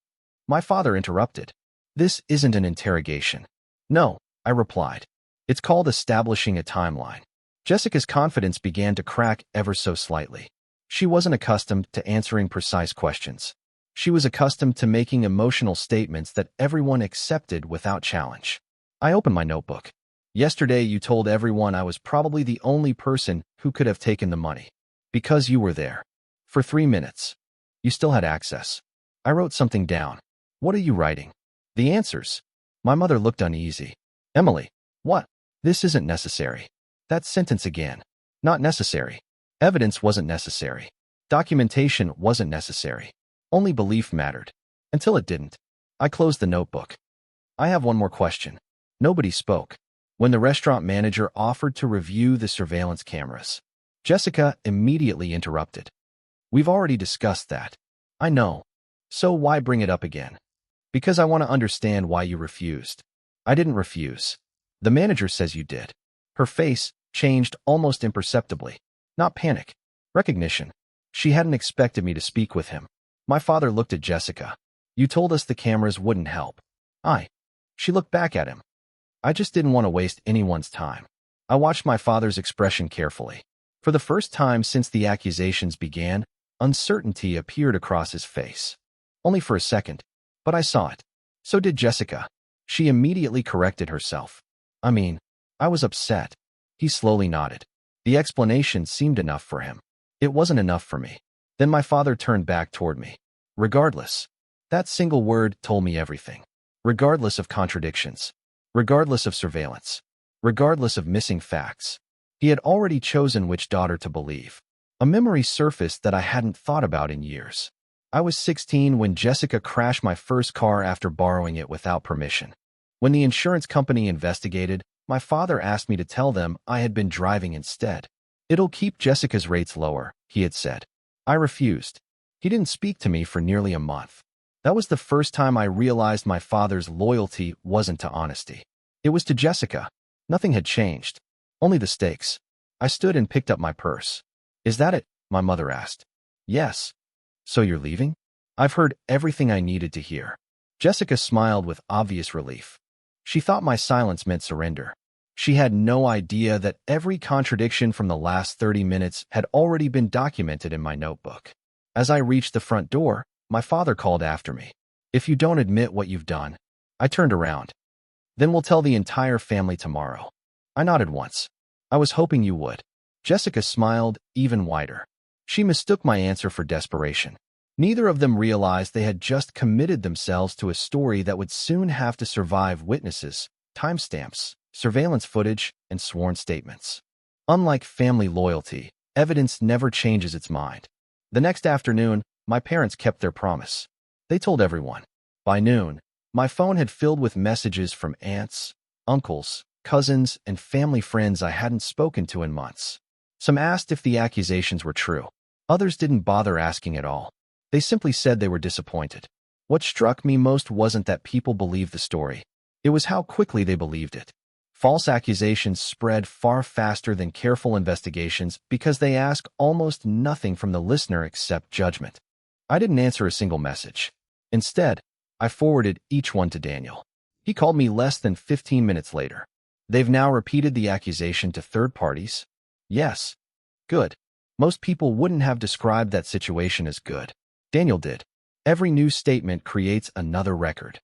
My father interrupted. This isn't an interrogation. No, I replied. It's called establishing a timeline. Jessica's confidence began to crack ever so slightly. She wasn't accustomed to answering precise questions. She was accustomed to making emotional statements that everyone accepted without challenge. I opened my notebook. Yesterday you told everyone I was probably the only person who could have taken the money. Because you were there. For 3 minutes. You still had access. I wrote something down. What are you writing? The answers. My mother looked uneasy. Emily. What? This isn't necessary. That sentence again. Not necessary. Evidence wasn't necessary. Documentation wasn't necessary. Only belief mattered. Until it didn't. I closed the notebook. I have one more question. Nobody spoke. when the restaurant manager offered to review the surveillance cameras. Jessica immediately interrupted. We've already discussed that. I know. So why bring it up again? Because I want to understand why you refused. I didn't refuse. The manager says you did. Her face changed almost imperceptibly. Not panic. Recognition. She hadn't expected me to speak with him. My father looked at Jessica. You told us the cameras wouldn't help. She looked back at him. I just didn't want to waste anyone's time. I watched my father's expression carefully. For the first time since the accusations began, uncertainty appeared across his face. Only for a second, but I saw it. So did Jessica. She immediately corrected herself. I was upset. He slowly nodded. The explanation seemed enough for him. It wasn't enough for me. Then my father turned back toward me. Regardless. That single word told me everything. Regardless of contradictions. Regardless of surveillance. Regardless of missing facts. He had already chosen which daughter to believe. A memory surfaced that I hadn't thought about in years. I was 16 when Jessica crashed my first car after borrowing it without permission. When the insurance company investigated, my father asked me to tell them I had been driving instead. It'll keep Jessica's rates lower, he had said. I refused. He didn't speak to me for nearly a month. That was the first time I realized my father's loyalty wasn't to honesty. It was to Jessica. Nothing had changed. Only the stakes. I stood and picked up my purse. Is that it? My mother asked. Yes. So you're leaving? I've heard everything I needed to hear. Jessica smiled with obvious relief. She thought my silence meant surrender. She had no idea that every contradiction from the last 30 minutes had already been documented in my notebook. As I reached the front door, my father called after me. If you don't admit what you've done. I turned around. Then we'll tell the entire family tomorrow. I nodded once. I was hoping you would. Jessica smiled even wider. She mistook my answer for desperation. Neither of them realized they had just committed themselves to a story that would soon have to survive witnesses, timestamps, surveillance footage, and sworn statements. Unlike family loyalty, evidence never changes its mind. The next afternoon, my parents kept their promise. They told everyone. By noon, my phone had filled with messages from aunts, uncles, cousins, and family friends I hadn't spoken to in months. Some asked if the accusations were true. Others didn't bother asking at all. They simply said they were disappointed. What struck me most wasn't that people believed the story. It was how quickly they believed it. False accusations spread far faster than careful investigations because they ask almost nothing from the listener except judgment. I didn't answer a single message. Instead, I forwarded each one to Daniel. He called me less than 15 minutes later. They've now repeated the accusation to third parties? Yes. Good. Most people wouldn't have described that situation as good. Daniel did. Every new statement creates another record.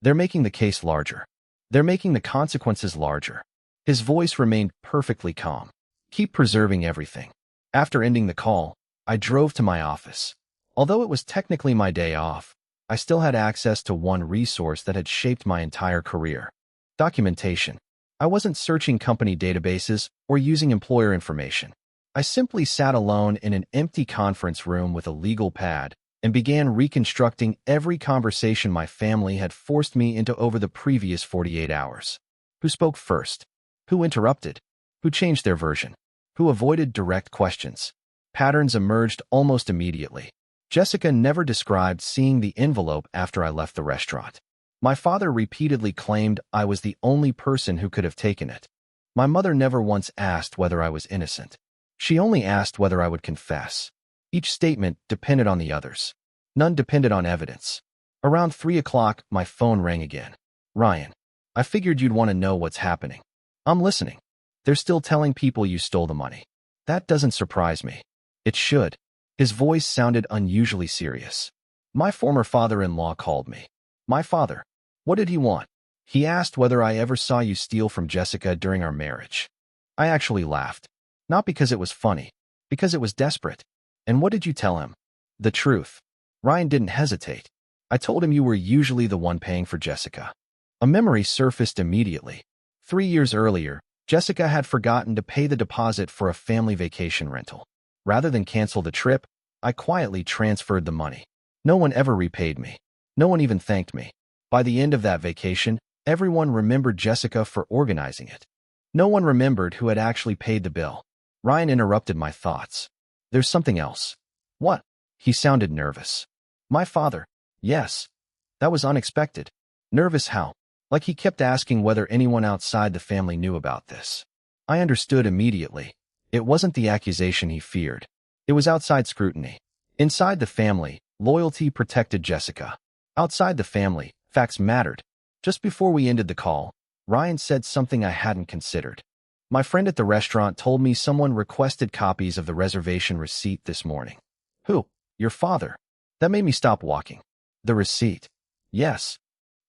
They're making the case larger. They're making the consequences larger. His voice remained perfectly calm. Keep preserving everything. After ending the call, I drove to my office. Although it was technically my day off, I still had access to one resource that had shaped my entire career. Documentation. I wasn't searching company databases or using employer information. I simply sat alone in an empty conference room with a legal pad and began reconstructing every conversation my family had forced me into over the previous 48 hours. Who spoke first? Who interrupted? Who changed their version? Who avoided direct questions? Patterns emerged almost immediately. Jessica never described seeing the envelope after I left the restaurant. My father repeatedly claimed I was the only person who could have taken it. My mother never once asked whether I was innocent. She only asked whether I would confess. Each statement depended on the others. None depended on evidence. Around 3 o'clock, my phone rang again. Ryan, I figured you'd want to know what's happening. I'm listening. They're still telling people you stole the money. That doesn't surprise me. It should. His voice sounded unusually serious. My former father-in-law called me. My father. What did he want? He asked whether I ever saw you steal from Jessica during our marriage. I actually laughed. Not because it was funny, because it was desperate. And what did you tell him? The truth. Ryan didn't hesitate. I told him you were usually the one paying for Jessica. A memory surfaced immediately. 3 years earlier, Jessica had forgotten to pay the deposit for a family vacation rental. Rather than cancel the trip, I quietly transferred the money. No one ever repaid me. No one even thanked me. By the end of that vacation, everyone remembered Jessica for organizing it. No one remembered who had actually paid the bill. Ryan interrupted my thoughts. There's something else. What? He sounded nervous. My father. Yes. That was unexpected. Nervous how? Like he kept asking whether anyone outside the family knew about this. I understood immediately. It wasn't the accusation he feared. It was outside scrutiny. Inside the family, loyalty protected Jessica. Outside the family, facts mattered. Just before we ended the call, Ryan said something I hadn't considered. My friend at the restaurant told me someone requested copies of the reservation receipt this morning. Who? Your father. That made me stop walking. The receipt. Yes.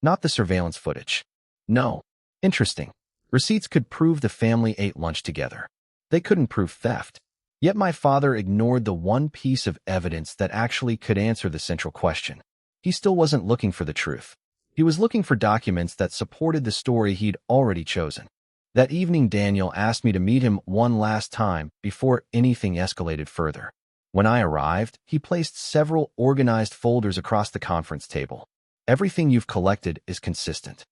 Not the surveillance footage. No. Interesting. Receipts could prove the family ate lunch together. They couldn't prove theft. Yet my father ignored the one piece of evidence that actually could answer the central question. He still wasn't looking for the truth. He was looking for documents that supported the story he'd already chosen. That evening, Daniel asked me to meet him one last time before anything escalated further. When I arrived, he placed several organized folders across the conference table. Everything you've collected is consistent.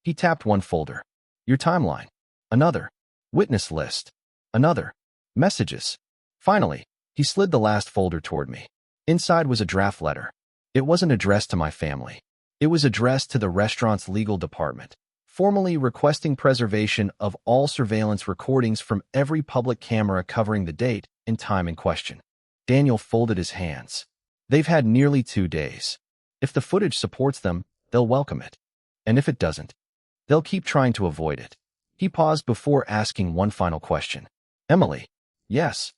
He tapped one folder. Your timeline. Another. Witness list. Another. Messages. Finally, he slid the last folder toward me. Inside was a draft letter. It wasn't addressed to my family. It was addressed to the restaurant's legal department, formally requesting preservation of all surveillance recordings from every public camera covering the date and time in question. Daniel folded his hands. They've had nearly 2 days. If the footage supports them, they'll welcome it. And if it doesn't, they'll keep trying to avoid it. He paused before asking one final question. Emily. Yes.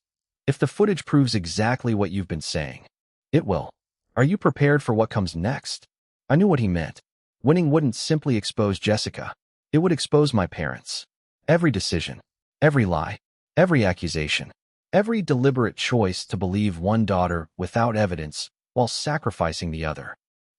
If the footage proves exactly what you've been saying, it will. Are you prepared for what comes next? I knew what he meant. Winning wouldn't simply expose Jessica. It would expose my parents. Every decision, every lie, every accusation, every deliberate choice to believe one daughter without evidence while sacrificing the other.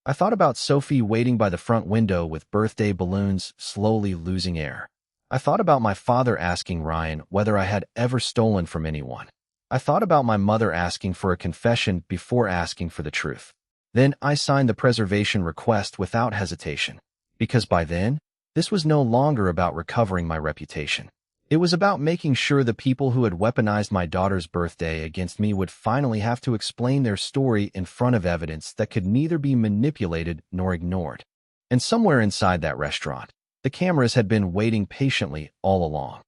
I thought about Sophie waiting by the front window with birthday balloons slowly losing air. I thought about my father asking Ryan whether I had ever stolen from anyone. I thought about my mother asking for a confession before asking for the truth. Then I signed the preservation request without hesitation, because by then, this was no longer about recovering my reputation. It was about making sure the people who had weaponized my daughter's birthday against me would finally have to explain their story in front of evidence that could neither be manipulated nor ignored. And somewhere inside that restaurant, the cameras had been waiting patiently all along.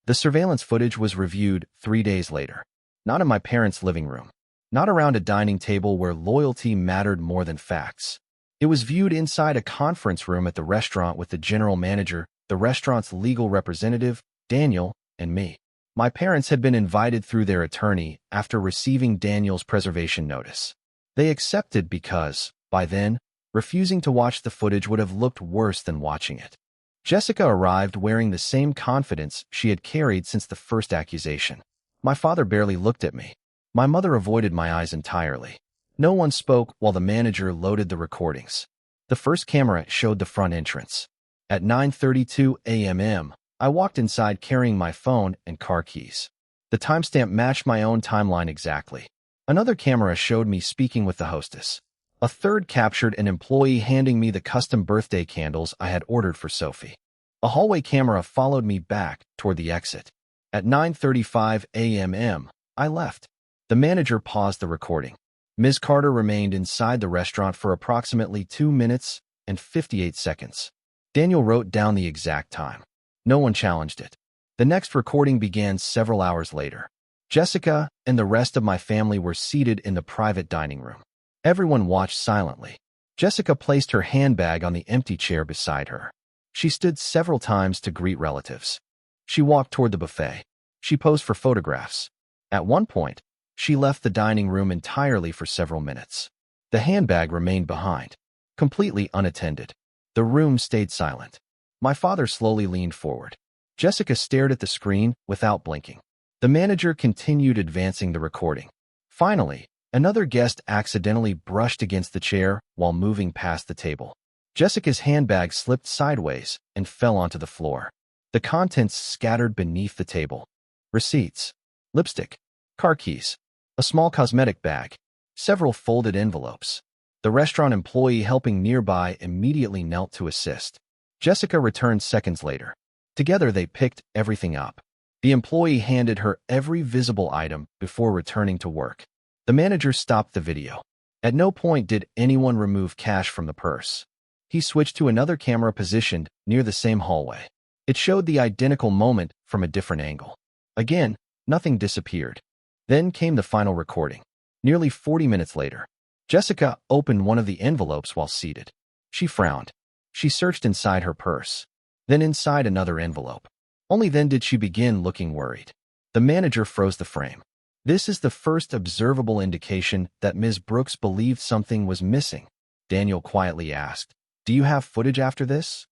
The surveillance footage was reviewed 3 days later. Not in my parents' living room. Not around a dining table where loyalty mattered more than facts. It was viewed inside a conference room at the restaurant with the general manager, the restaurant's legal representative, Daniel, and me. My parents had been invited through their attorney after receiving Daniel's preservation notice. They accepted because, by then, refusing to watch the footage would have looked worse than watching it. Jessica arrived wearing the same confidence she had carried since the first accusation. My father barely looked at me. My mother avoided my eyes entirely. No one spoke while the manager loaded the recordings. The first camera showed the front entrance. At 9:32 a.m., I walked inside carrying my phone and car keys. The timestamp matched my own timeline exactly. Another camera showed me speaking with the hostess. A third captured an employee handing me the custom birthday candles I had ordered for Sophie. A hallway camera followed me back toward the exit. At 9:35 a.m., I left. The manager paused the recording. Ms. Carter remained inside the restaurant for approximately 2 minutes and 58 seconds. Daniel wrote down the exact time. No one challenged it. The next recording began several hours later. Jessica and the rest of my family were seated in the private dining room. Everyone watched silently. Jessica placed her handbag on the empty chair beside her. She stood several times to greet relatives. She walked toward the buffet. She posed for photographs. At one point, she left the dining room entirely for several minutes. The handbag remained behind, completely unattended. The room stayed silent. My father slowly leaned forward. Jessica stared at the screen without blinking. The manager continued advancing the recording. Finally, another guest accidentally brushed against the chair while moving past the table. Jessica's handbag slipped sideways and fell onto the floor. The contents scattered beneath the table. Receipts, lipstick, car keys, a small cosmetic bag, several folded envelopes. The restaurant employee helping nearby immediately knelt to assist. Jessica returned seconds later. Together, they picked everything up. The employee handed her every visible item before returning to work. The manager stopped the video. At no point did anyone remove cash from the purse. He switched to another camera positioned near the same hallway. It showed the identical moment from a different angle. Again, nothing disappeared. Then came the final recording. Nearly 40 minutes later, Jessica opened one of the envelopes while seated. She frowned. She searched inside her purse, then inside another envelope. Only then did she begin looking worried. The manager froze the frame. This is the first observable indication that Ms. Brooks believed something was missing. Daniel quietly asked, "Do you have footage after this?"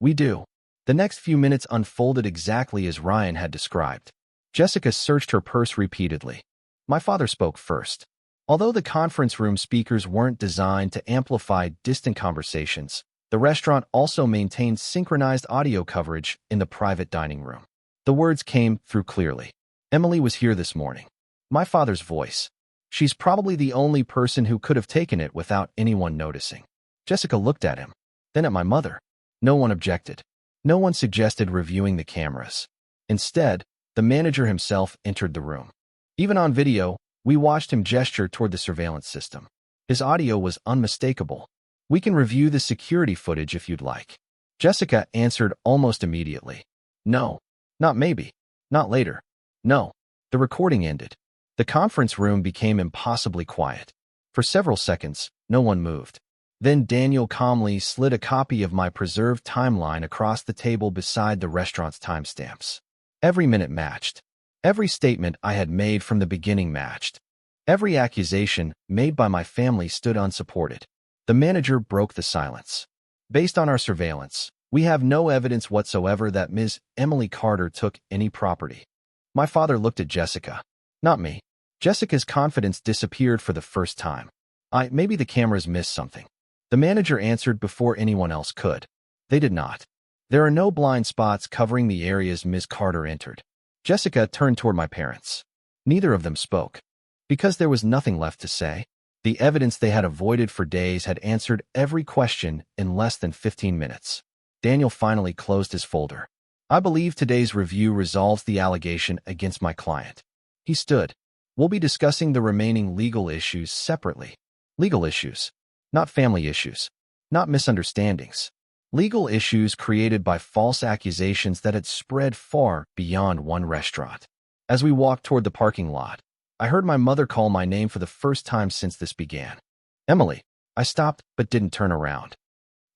"We do." The next few minutes unfolded exactly as Ryan had described. Jessica searched her purse repeatedly. My father spoke first. Although the conference room speakers weren't designed to amplify distant conversations, the restaurant also maintained synchronized audio coverage in the private dining room. The words came through clearly. "Emily was here this morning." My father's voice. "She's probably the only person who could have taken it without anyone noticing." Jessica looked at him, then at my mother. No one objected. No one suggested reviewing the cameras. Instead, the manager himself entered the room. Even on video, we watched him gesture toward the surveillance system. His audio was unmistakable. "We can review the security footage if you'd like." Jessica answered almost immediately. "No. Not maybe. Not later. No." The recording ended. The conference room became impossibly quiet. For several seconds, no one moved. Then Daniel calmly slid a copy of my preserved timeline across the table beside the restaurant's timestamps. Every minute matched. Every statement I had made from the beginning matched. Every accusation made by my family stood unsupported. The manager broke the silence. "Based on our surveillance, we have no evidence whatsoever that Ms. Emily Carter took any property." My father looked at Jessica. Not me. Jessica's confidence disappeared for the first time. Maybe the cameras missed something." The manager answered before anyone else could. They did not. "There are no blind spots covering the areas Ms. Carter entered." Jessica turned toward my parents. Neither of them spoke. Because there was nothing left to say. The evidence they had avoided for days had answered every question in less than 15 minutes. Daniel finally closed his folder. "I believe today's review resolves the allegation against my client." He stood. "We'll be discussing the remaining legal issues separately." Legal issues. Not family issues. Not misunderstandings. Legal issues created by false accusations that had spread far beyond one restaurant. As we walked toward the parking lot, I heard my mother call my name for the first time since this began. "Emily." I stopped but didn't turn around.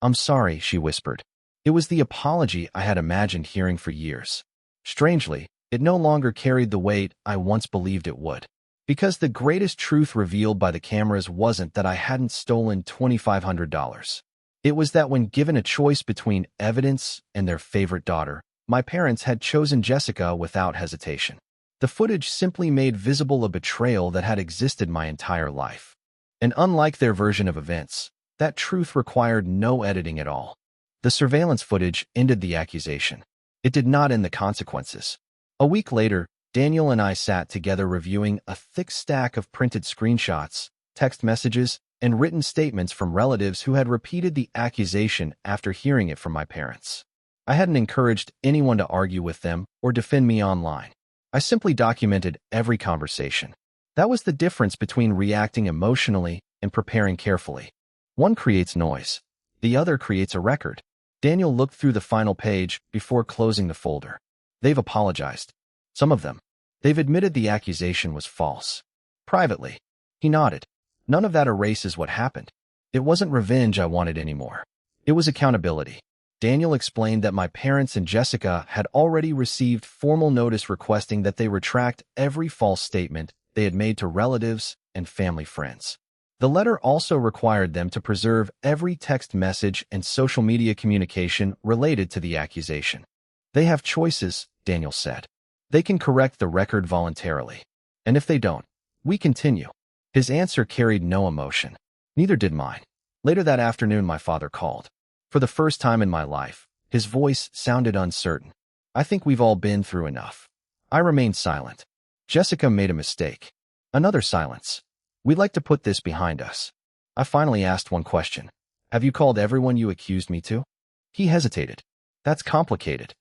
"I'm sorry," she whispered. It was the apology I had imagined hearing for years. Strangely, it no longer carried the weight I once believed it would. Because the greatest truth revealed by the cameras wasn't that I hadn't stolen $2,500. It was that when given a choice between evidence and their favorite daughter, my parents had chosen Jessica without hesitation. The footage simply made visible a betrayal that had existed my entire life. And unlike their version of events, that truth required no editing at all. The surveillance footage ended the accusation. It did not end the consequences. A week later, Daniel and I sat together reviewing a thick stack of printed screenshots, text messages, and written statements from relatives who had repeated the accusation after hearing it from my parents. I hadn't encouraged anyone to argue with them or defend me online. I simply documented every conversation. That was the difference between reacting emotionally and preparing carefully. One creates noise. The other creates a record. Daniel looked through the final page before closing the folder. "They've apologized. Some of them. They've admitted the accusation was false." Privately. He nodded. "None of that erases what happened. It wasn't revenge I wanted anymore. It was accountability." Daniel explained that my parents and Jessica had already received formal notice requesting that they retract every false statement they had made to relatives and family friends. The letter also required them to preserve every text message and social media communication related to the accusation. "They have choices," Daniel said. "They can correct the record voluntarily. And if they don't, we continue." His answer carried no emotion. Neither did mine. Later that afternoon, my father called. For the first time in my life, his voice sounded uncertain. "I think we've all been through enough." I remained silent. Jessica made a mistake. Another silence. "We'd like to put this behind us." I finally asked one question. "Have you called everyone you accused me to?" He hesitated. "That's complicated."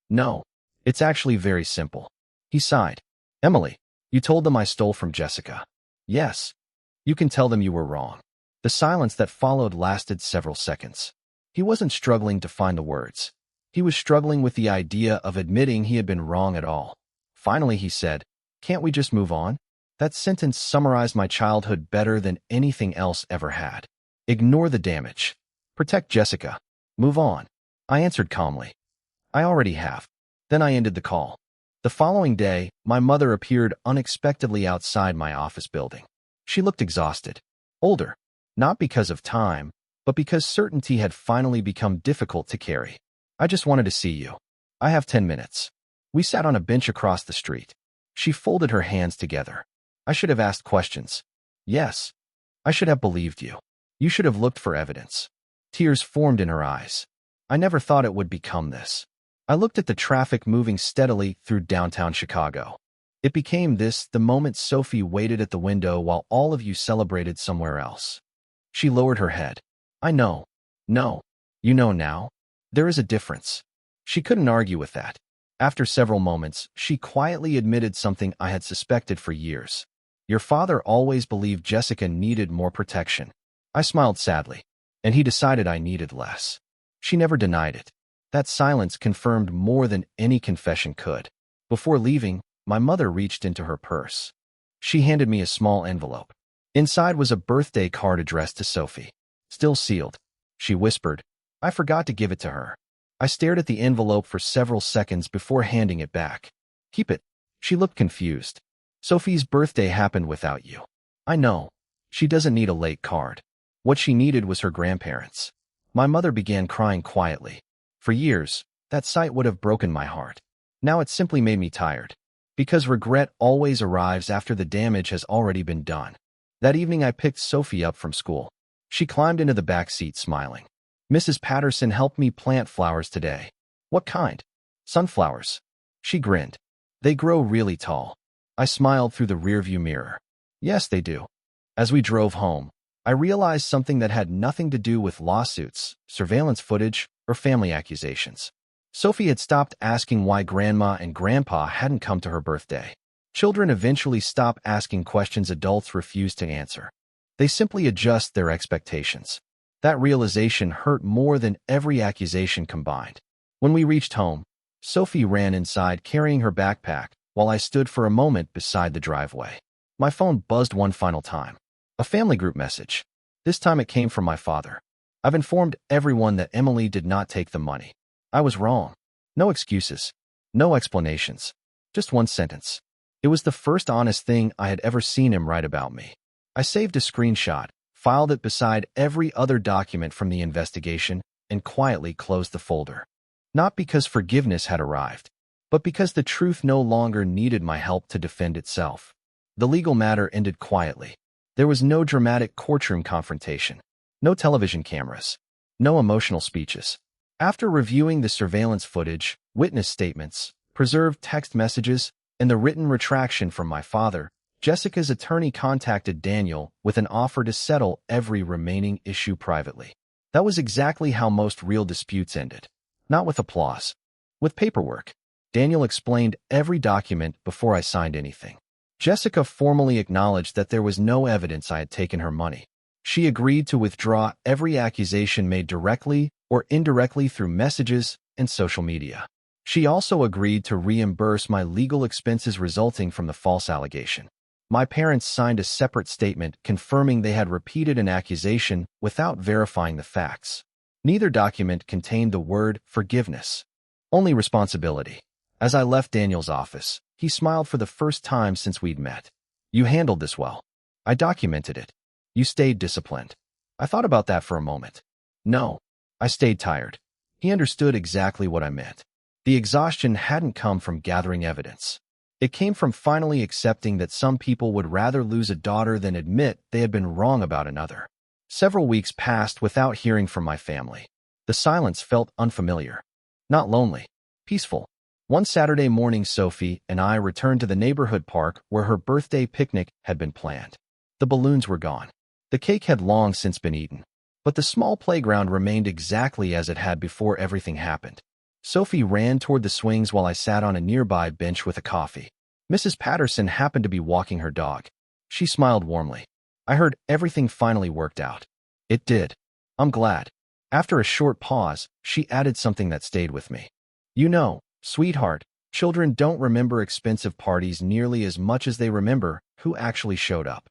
No, it's actually very simple. He sighed. Emily, you told them I stole from Jessica. Yes. You can tell them you were wrong. The silence that followed lasted several seconds. He wasn't struggling to find the words. He was struggling with the idea of admitting he had been wrong at all. Finally, he said, "Can't we just move on?" That sentence summarized my childhood better than anything else ever had. Ignore the damage. Protect Jessica. Move on. I answered calmly. I already have. Then I ended the call. The following day, my mother appeared unexpectedly outside my office building. She looked exhausted. Older. Not because of time, but because certainty had finally become difficult to carry. I just wanted to see you. I have 10 minutes. We sat on a bench across the street. She folded her hands together. I should have asked questions. Yes. I should have believed you. You should have looked for evidence. Tears formed in her eyes. I never thought it would become this. I looked at the traffic moving steadily through downtown Chicago. It became this the moment Sophie waited at the window while all of you celebrated somewhere else. She lowered her head. I know. No. You know now. There is a difference. She couldn't argue with that. After several moments, she quietly admitted something I had suspected for years. Your father always believed Jessica needed more protection. I smiled sadly, and he decided I needed less. She never denied it. That silence confirmed more than any confession could. Before leaving, my mother reached into her purse. She handed me a small envelope. Inside was a birthday card addressed to Sophie. Still sealed. She whispered, I forgot to give it to her. I stared at the envelope for several seconds before handing it back. Keep it. She looked confused. Sophie's birthday happened without you. I know. She doesn't need a late card. What she needed was her grandparents. My mother began crying quietly. For years, that sight would have broken my heart. Now it simply made me tired. Because regret always arrives after the damage has already been done. That evening I picked Sophie up from school. She climbed into the back seat smiling. Mrs. Patterson helped me plant flowers today. What kind? Sunflowers. She grinned. They grow really tall. I smiled through the rearview mirror. Yes, they do. As we drove home, I realized something that had nothing to do with lawsuits, surveillance footage, or family accusations. Sophie had stopped asking why Grandma and Grandpa hadn't come to her birthday. Children eventually stop asking questions adults refuse to answer. They simply adjust their expectations. That realization hurt more than every accusation combined. When we reached home, Sophie ran inside carrying her backpack, while I stood for a moment beside the driveway. My phone buzzed one final time. A family group message. This time it came from my father. I've informed everyone that Emily did not take the money. I was wrong. No excuses. No explanations. Just one sentence. It was the first honest thing I had ever seen him write about me. I saved a screenshot, filed it beside every other document from the investigation, and quietly closed the folder. Not because forgiveness had arrived, but because the truth no longer needed my help to defend itself. The legal matter ended quietly. There was no dramatic courtroom confrontation, no television cameras, no emotional speeches. After reviewing the surveillance footage, witness statements, preserved text messages, and the written retraction from my father, Jessica's attorney contacted Daniel with an offer to settle every remaining issue privately. That was exactly how most real disputes ended. Not with applause. With paperwork. Daniel explained every document before I signed anything. Jessica formally acknowledged that there was no evidence I had taken her money. She agreed to withdraw every accusation made directly or indirectly through messages and social media. She also agreed to reimburse my legal expenses resulting from the false allegation. My parents signed a separate statement confirming they had repeated an accusation without verifying the facts. Neither document contained the word forgiveness, only responsibility. As I left Daniel's office, he smiled for the first time since we'd met. You handled this well. I documented it. You stayed disciplined. I thought about that for a moment. No, I stayed tired. He understood exactly what I meant. The exhaustion hadn't come from gathering evidence. It came from finally accepting that some people would rather lose a daughter than admit they had been wrong about another. Several weeks passed without hearing from my family. The silence felt unfamiliar. Not lonely. Peaceful. One Saturday morning, Sophie and I returned to the neighborhood park where her birthday picnic had been planned. The balloons were gone. The cake had long since been eaten. But the small playground remained exactly as it had before everything happened. Sophie ran toward the swings while I sat on a nearby bench with a coffee. Mrs. Patterson happened to be walking her dog. She smiled warmly. I heard everything finally worked out. It did. I'm glad. After a short pause, she added something that stayed with me. You know, sweetheart, children don't remember expensive parties nearly as much as they remember who actually showed up.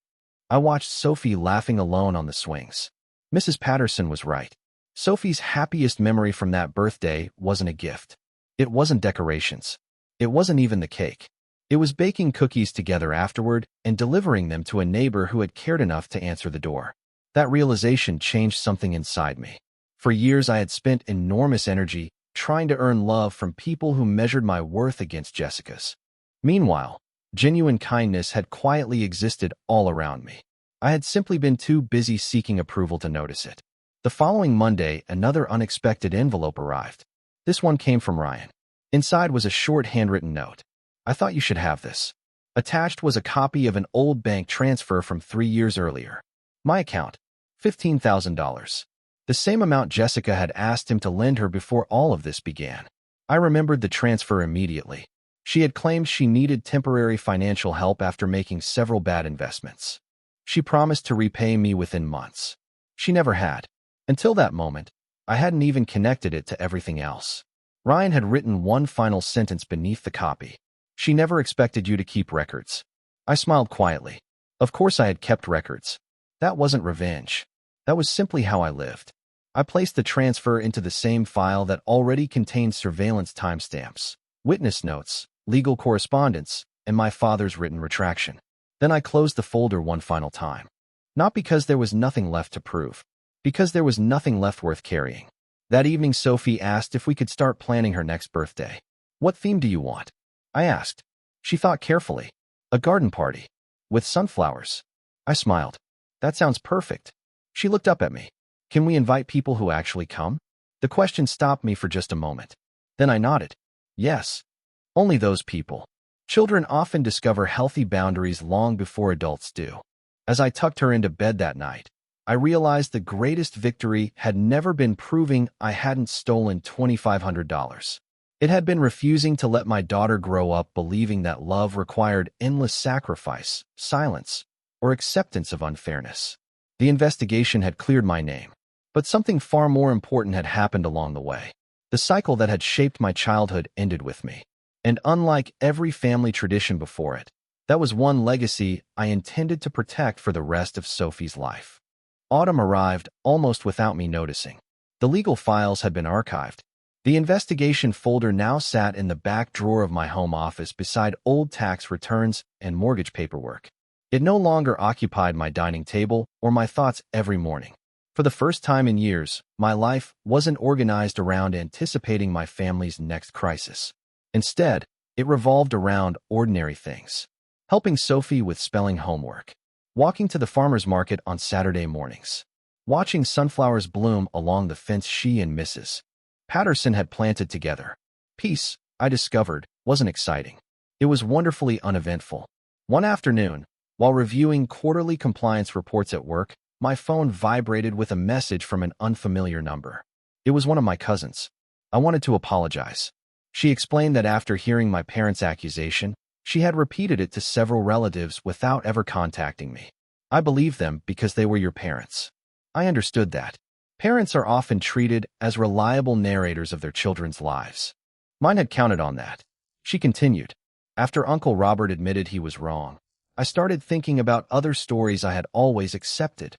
I watched Sophie laughing alone on the swings. Mrs. Patterson was right. Sophie's happiest memory from that birthday wasn't a gift. It wasn't decorations. It wasn't even the cake. It was baking cookies together afterward and delivering them to a neighbor who had cared enough to answer the door. That realization changed something inside me. For years, I had spent enormous energy trying to earn love from people who measured my worth against Jessica's. Meanwhile, genuine kindness had quietly existed all around me. I had simply been too busy seeking approval to notice it. The following Monday, another unexpected envelope arrived. This one came from Ryan. Inside was a short handwritten note. I thought you should have this. Attached was a copy of an old bank transfer from 3 years earlier. My account, $15,000. The same amount Jessica had asked him to lend her before all of this began. I remembered the transfer immediately. She had claimed she needed temporary financial help after making several bad investments. She promised to repay me within months. She never had. Until that moment, I hadn't even connected it to everything else. Ryan had written one final sentence beneath the copy. She never expected you to keep records. I smiled quietly. Of course I had kept records. That wasn't revenge. That was simply how I lived. I placed the transfer into the same file that already contained surveillance timestamps, witness notes, legal correspondence, and my father's written retraction. Then I closed the folder one final time. Not because there was nothing left to prove, because there was nothing left worth carrying. That evening, Sophie asked if we could start planning her next birthday. What theme do you want? I asked. She thought carefully. A garden party. With sunflowers. I smiled. That sounds perfect. She looked up at me. Can we invite people who actually come? The question stopped me for just a moment. Then I nodded. Yes. Only those people. Children often discover healthy boundaries long before adults do. As I tucked her into bed that night, I realized the greatest victory had never been proving I hadn't stolen $2,500. It had been refusing to let my daughter grow up believing that love required endless sacrifice, silence, or acceptance of unfairness. The investigation had cleared my name, but something far more important had happened along the way. The cycle that had shaped my childhood ended with me. And unlike every family tradition before it, that was one legacy I intended to protect for the rest of Sophie's life. Autumn arrived almost without me noticing. The legal files had been archived. The investigation folder now sat in the back drawer of my home office beside old tax returns and mortgage paperwork. It no longer occupied my dining table or my thoughts every morning. For the first time in years, my life wasn't organized around anticipating my family's next crisis. Instead, it revolved around ordinary things. Helping Sophie with spelling homework. Walking to the farmer's market on Saturday mornings. Watching sunflowers bloom along the fence she and Mrs. Patterson had planted together. Peace, I discovered, wasn't exciting. It was wonderfully uneventful. One afternoon, while reviewing quarterly compliance reports at work, my phone vibrated with a message from an unfamiliar number. It was one of my cousins. I wanted to apologize. She explained that after hearing my parents' accusation, she had repeated it to several relatives without ever contacting me. I believed them because they were your parents. I understood that. Parents are often treated as reliable narrators of their children's lives. Mine had counted on that. She continued. After Uncle Robert admitted he was wrong, I started thinking about other stories I had always accepted.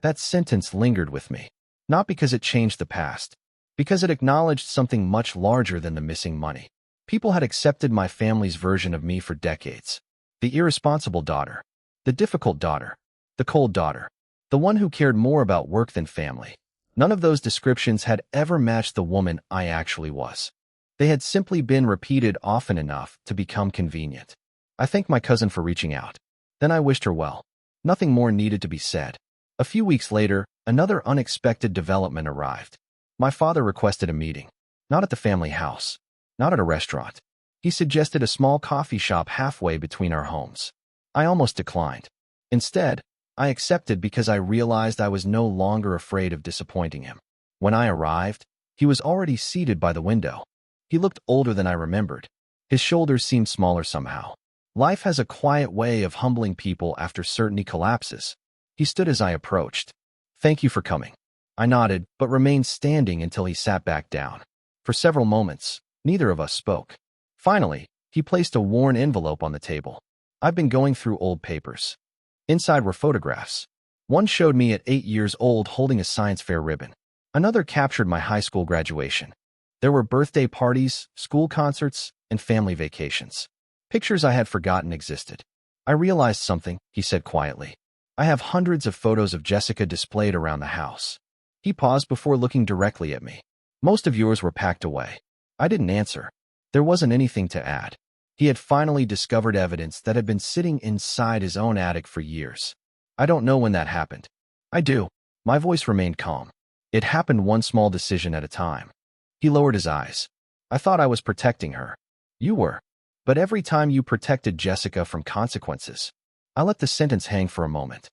That sentence lingered with me, not because it changed the past, because it acknowledged something much larger than the missing money. People had accepted my family's version of me for decades. The irresponsible daughter, the difficult daughter, the cold daughter, the one who cared more about work than family. None of those descriptions had ever matched the woman I actually was. They had simply been repeated often enough to become convenient. I thanked my cousin for reaching out. Then I wished her well. Nothing more needed to be said. A few weeks later, another unexpected development arrived. My father requested a meeting. Not at the family house. Not at a restaurant. He suggested a small coffee shop halfway between our homes. I almost declined. Instead, I accepted because I realized I was no longer afraid of disappointing him. When I arrived, he was already seated by the window. He looked older than I remembered. His shoulders seemed smaller somehow. Life has a quiet way of humbling people after certainty collapses. He stood as I approached. "Thank you for coming." I nodded, but remained standing until he sat back down. For several moments, neither of us spoke. Finally, he placed a worn envelope on the table. "I've been going through old papers." Inside were photographs. One showed me at 8 years old holding a science fair ribbon. Another captured my high school graduation. There were birthday parties, school concerts, and family vacations. Pictures I had forgotten existed. "I realized something," he said quietly. "I have hundreds of photos of Jessica displayed around the house." He paused before looking directly at me. "Most of yours were packed away." I didn't answer. There wasn't anything to add. He had finally discovered evidence that had been sitting inside his own attic for years. "I don't know when that happened." "I do." My voice remained calm. "It happened one small decision at a time." He lowered his eyes. "I thought I was protecting her." "You were. But every time you protected Jessica from consequences." I let the sentence hang for a moment.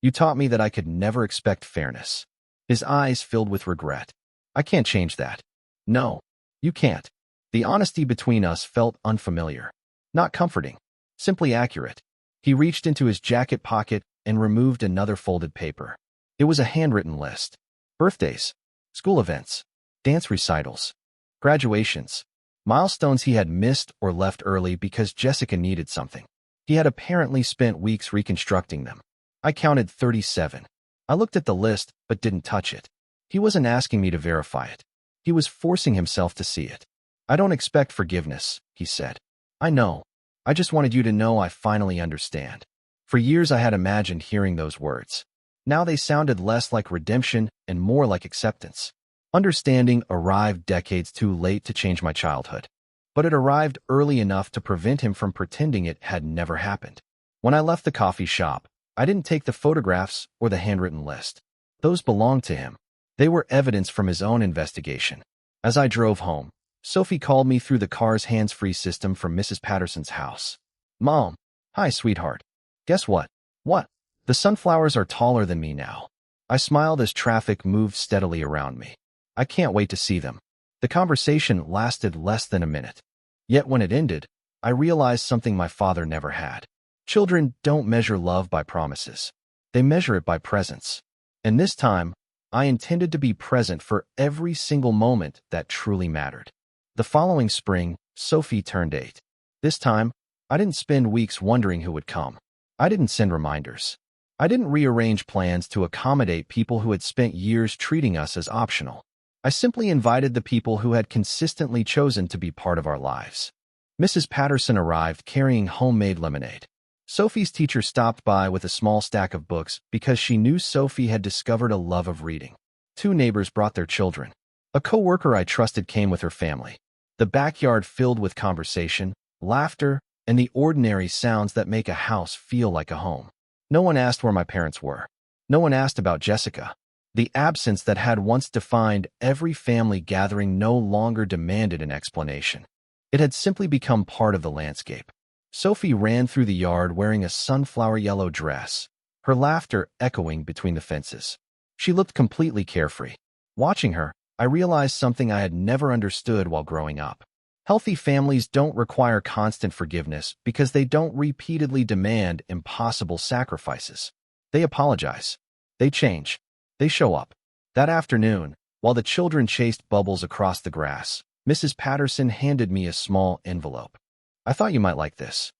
"You taught me that I could never expect fairness." His eyes filled with regret. "I can't change that." "No, you can't." The honesty between us felt unfamiliar. Not comforting, simply accurate. He reached into his jacket pocket and removed another folded paper. It was a handwritten list. Birthdays, school events, dance recitals, graduations, milestones he had missed or left early because Jessica needed something. He had apparently spent weeks reconstructing them. I counted 37. I looked at the list but didn't touch it. He wasn't asking me to verify it. He was forcing himself to see it. "I don't expect forgiveness," he said. "I know. I just wanted you to know I finally understand." For years I had imagined hearing those words. Now they sounded less like redemption and more like acceptance. Understanding arrived decades too late to change my childhood. But it arrived early enough to prevent him from pretending it had never happened. When I left the coffee shop, I didn't take the photographs or the handwritten list. Those belonged to him. They were evidence from his own investigation. As I drove home, Sophie called me through the car's hands-free system from Mrs. Patterson's house. "Mom." "Hi, sweetheart. Guess what?" "What?" "The sunflowers are taller than me now." I smiled as traffic moved steadily around me. "I can't wait to see them." The conversation lasted less than a minute. Yet when it ended, I realized something my father never had. Children don't measure love by promises. They measure it by presence. And this time, I intended to be present for every single moment that truly mattered. The following spring, Sophie turned 8. This time, I didn't spend weeks wondering who would come. I didn't send reminders. I didn't rearrange plans to accommodate people who had spent years treating us as optional. I simply invited the people who had consistently chosen to be part of our lives. Mrs. Patterson arrived carrying homemade lemonade. Sophie's teacher stopped by with a small stack of books because she knew Sophie had discovered a love of reading. 2 neighbors brought their children. A coworker I trusted came with her family. The backyard filled with conversation, laughter, and the ordinary sounds that make a house feel like a home. No one asked where my parents were. No one asked about Jessica. The absence that had once defined every family gathering no longer demanded an explanation. It had simply become part of the landscape. Sophie ran through the yard wearing a sunflower yellow dress, her laughter echoing between the fences. She looked completely carefree. Watching her, I realized something I had never understood while growing up. Healthy families don't require constant forgiveness because they don't repeatedly demand impossible sacrifices. They apologize. They change. They show up. That afternoon, while the children chased bubbles across the grass, Mrs. Patterson handed me a small envelope. "I thought you might like this."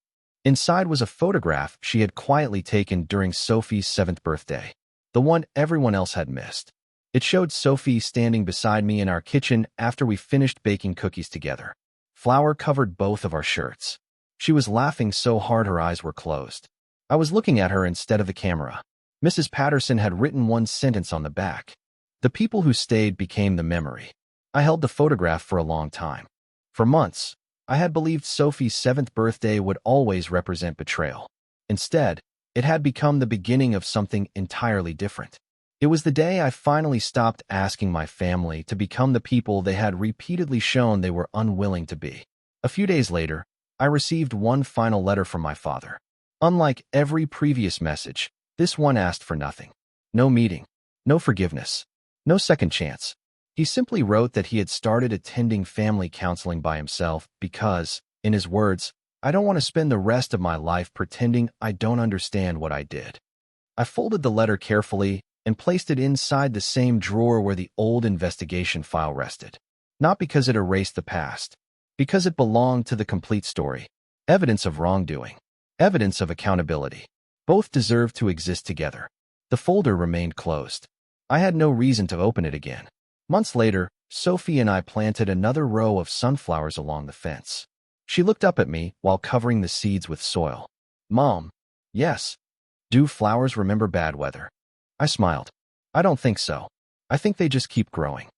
Inside was a photograph she had quietly taken during Sophie's 7th birthday, the one everyone else had missed. It showed Sophie standing beside me in our kitchen after we finished baking cookies together. Flour covered both of our shirts. She was laughing so hard her eyes were closed. I was looking at her instead of the camera. Mrs. Patterson had written one sentence on the back. "The people who stayed became the memory." I held the photograph for a long time. For months, I had believed Sophie's 7th birthday would always represent betrayal. Instead, it had become the beginning of something entirely different. It was the day I finally stopped asking my family to become the people they had repeatedly shown they were unwilling to be. A few days later, I received one final letter from my father. Unlike every previous message, this one asked for nothing. No meeting, no forgiveness, no second chance. He simply wrote that he had started attending family counseling by himself because, in his words, "I don't want to spend the rest of my life pretending I don't understand what I did." I folded the letter carefully and placed it inside the same drawer where the old investigation file rested. Not because it erased the past, because it belonged to the complete story. Evidence of wrongdoing. Evidence of accountability. Both deserved to exist together. The folder remained closed. I had no reason to open it again. Months later, Sophie and I planted another row of sunflowers along the fence. She looked up at me while covering the seeds with soil. "Mom." "Yes." "Do flowers remember bad weather?" I smiled. "I don't think so. I think they just keep growing."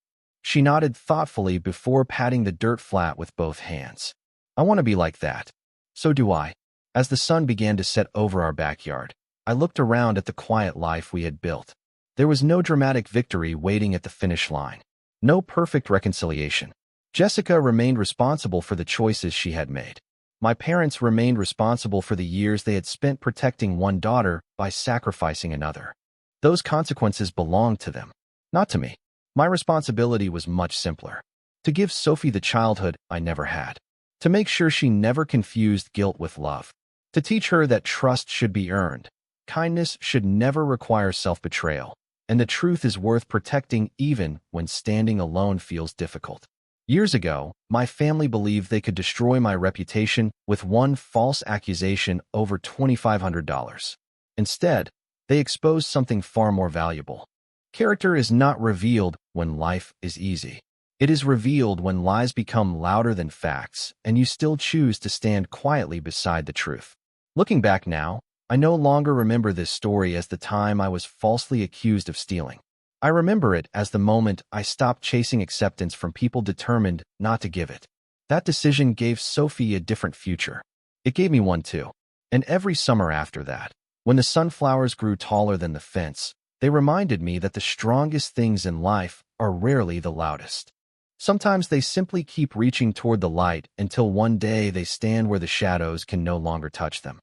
She nodded thoughtfully before patting the dirt flat with both hands. "I want to be like that." "So do I." As the sun began to set over our backyard, I looked around at the quiet life we had built. There was no dramatic victory waiting at the finish line. No perfect reconciliation. Jessica remained responsible for the choices she had made. My parents remained responsible for the years they had spent protecting one daughter by sacrificing another. Those consequences belonged to them, not to me. My responsibility was much simpler. To give Sophie the childhood I never had. To make sure she never confused guilt with love. To teach her that trust should be earned. Kindness should never require self-betrayal. And the truth is worth protecting even when standing alone feels difficult. Years ago, my family believed they could destroy my reputation with one false accusation over $2,500. Instead, they exposed something far more valuable. Character is not revealed when life is easy. It is revealed when lies become louder than facts and you still choose to stand quietly beside the truth. Looking back now, I no longer remember this story as the time I was falsely accused of stealing. I remember it as the moment I stopped chasing acceptance from people determined not to give it. That decision gave Sophie a different future. It gave me one too. And every summer after that, when the sunflowers grew taller than the fence, they reminded me that the strongest things in life are rarely the loudest. Sometimes they simply keep reaching toward the light until one day they stand where the shadows can no longer touch them.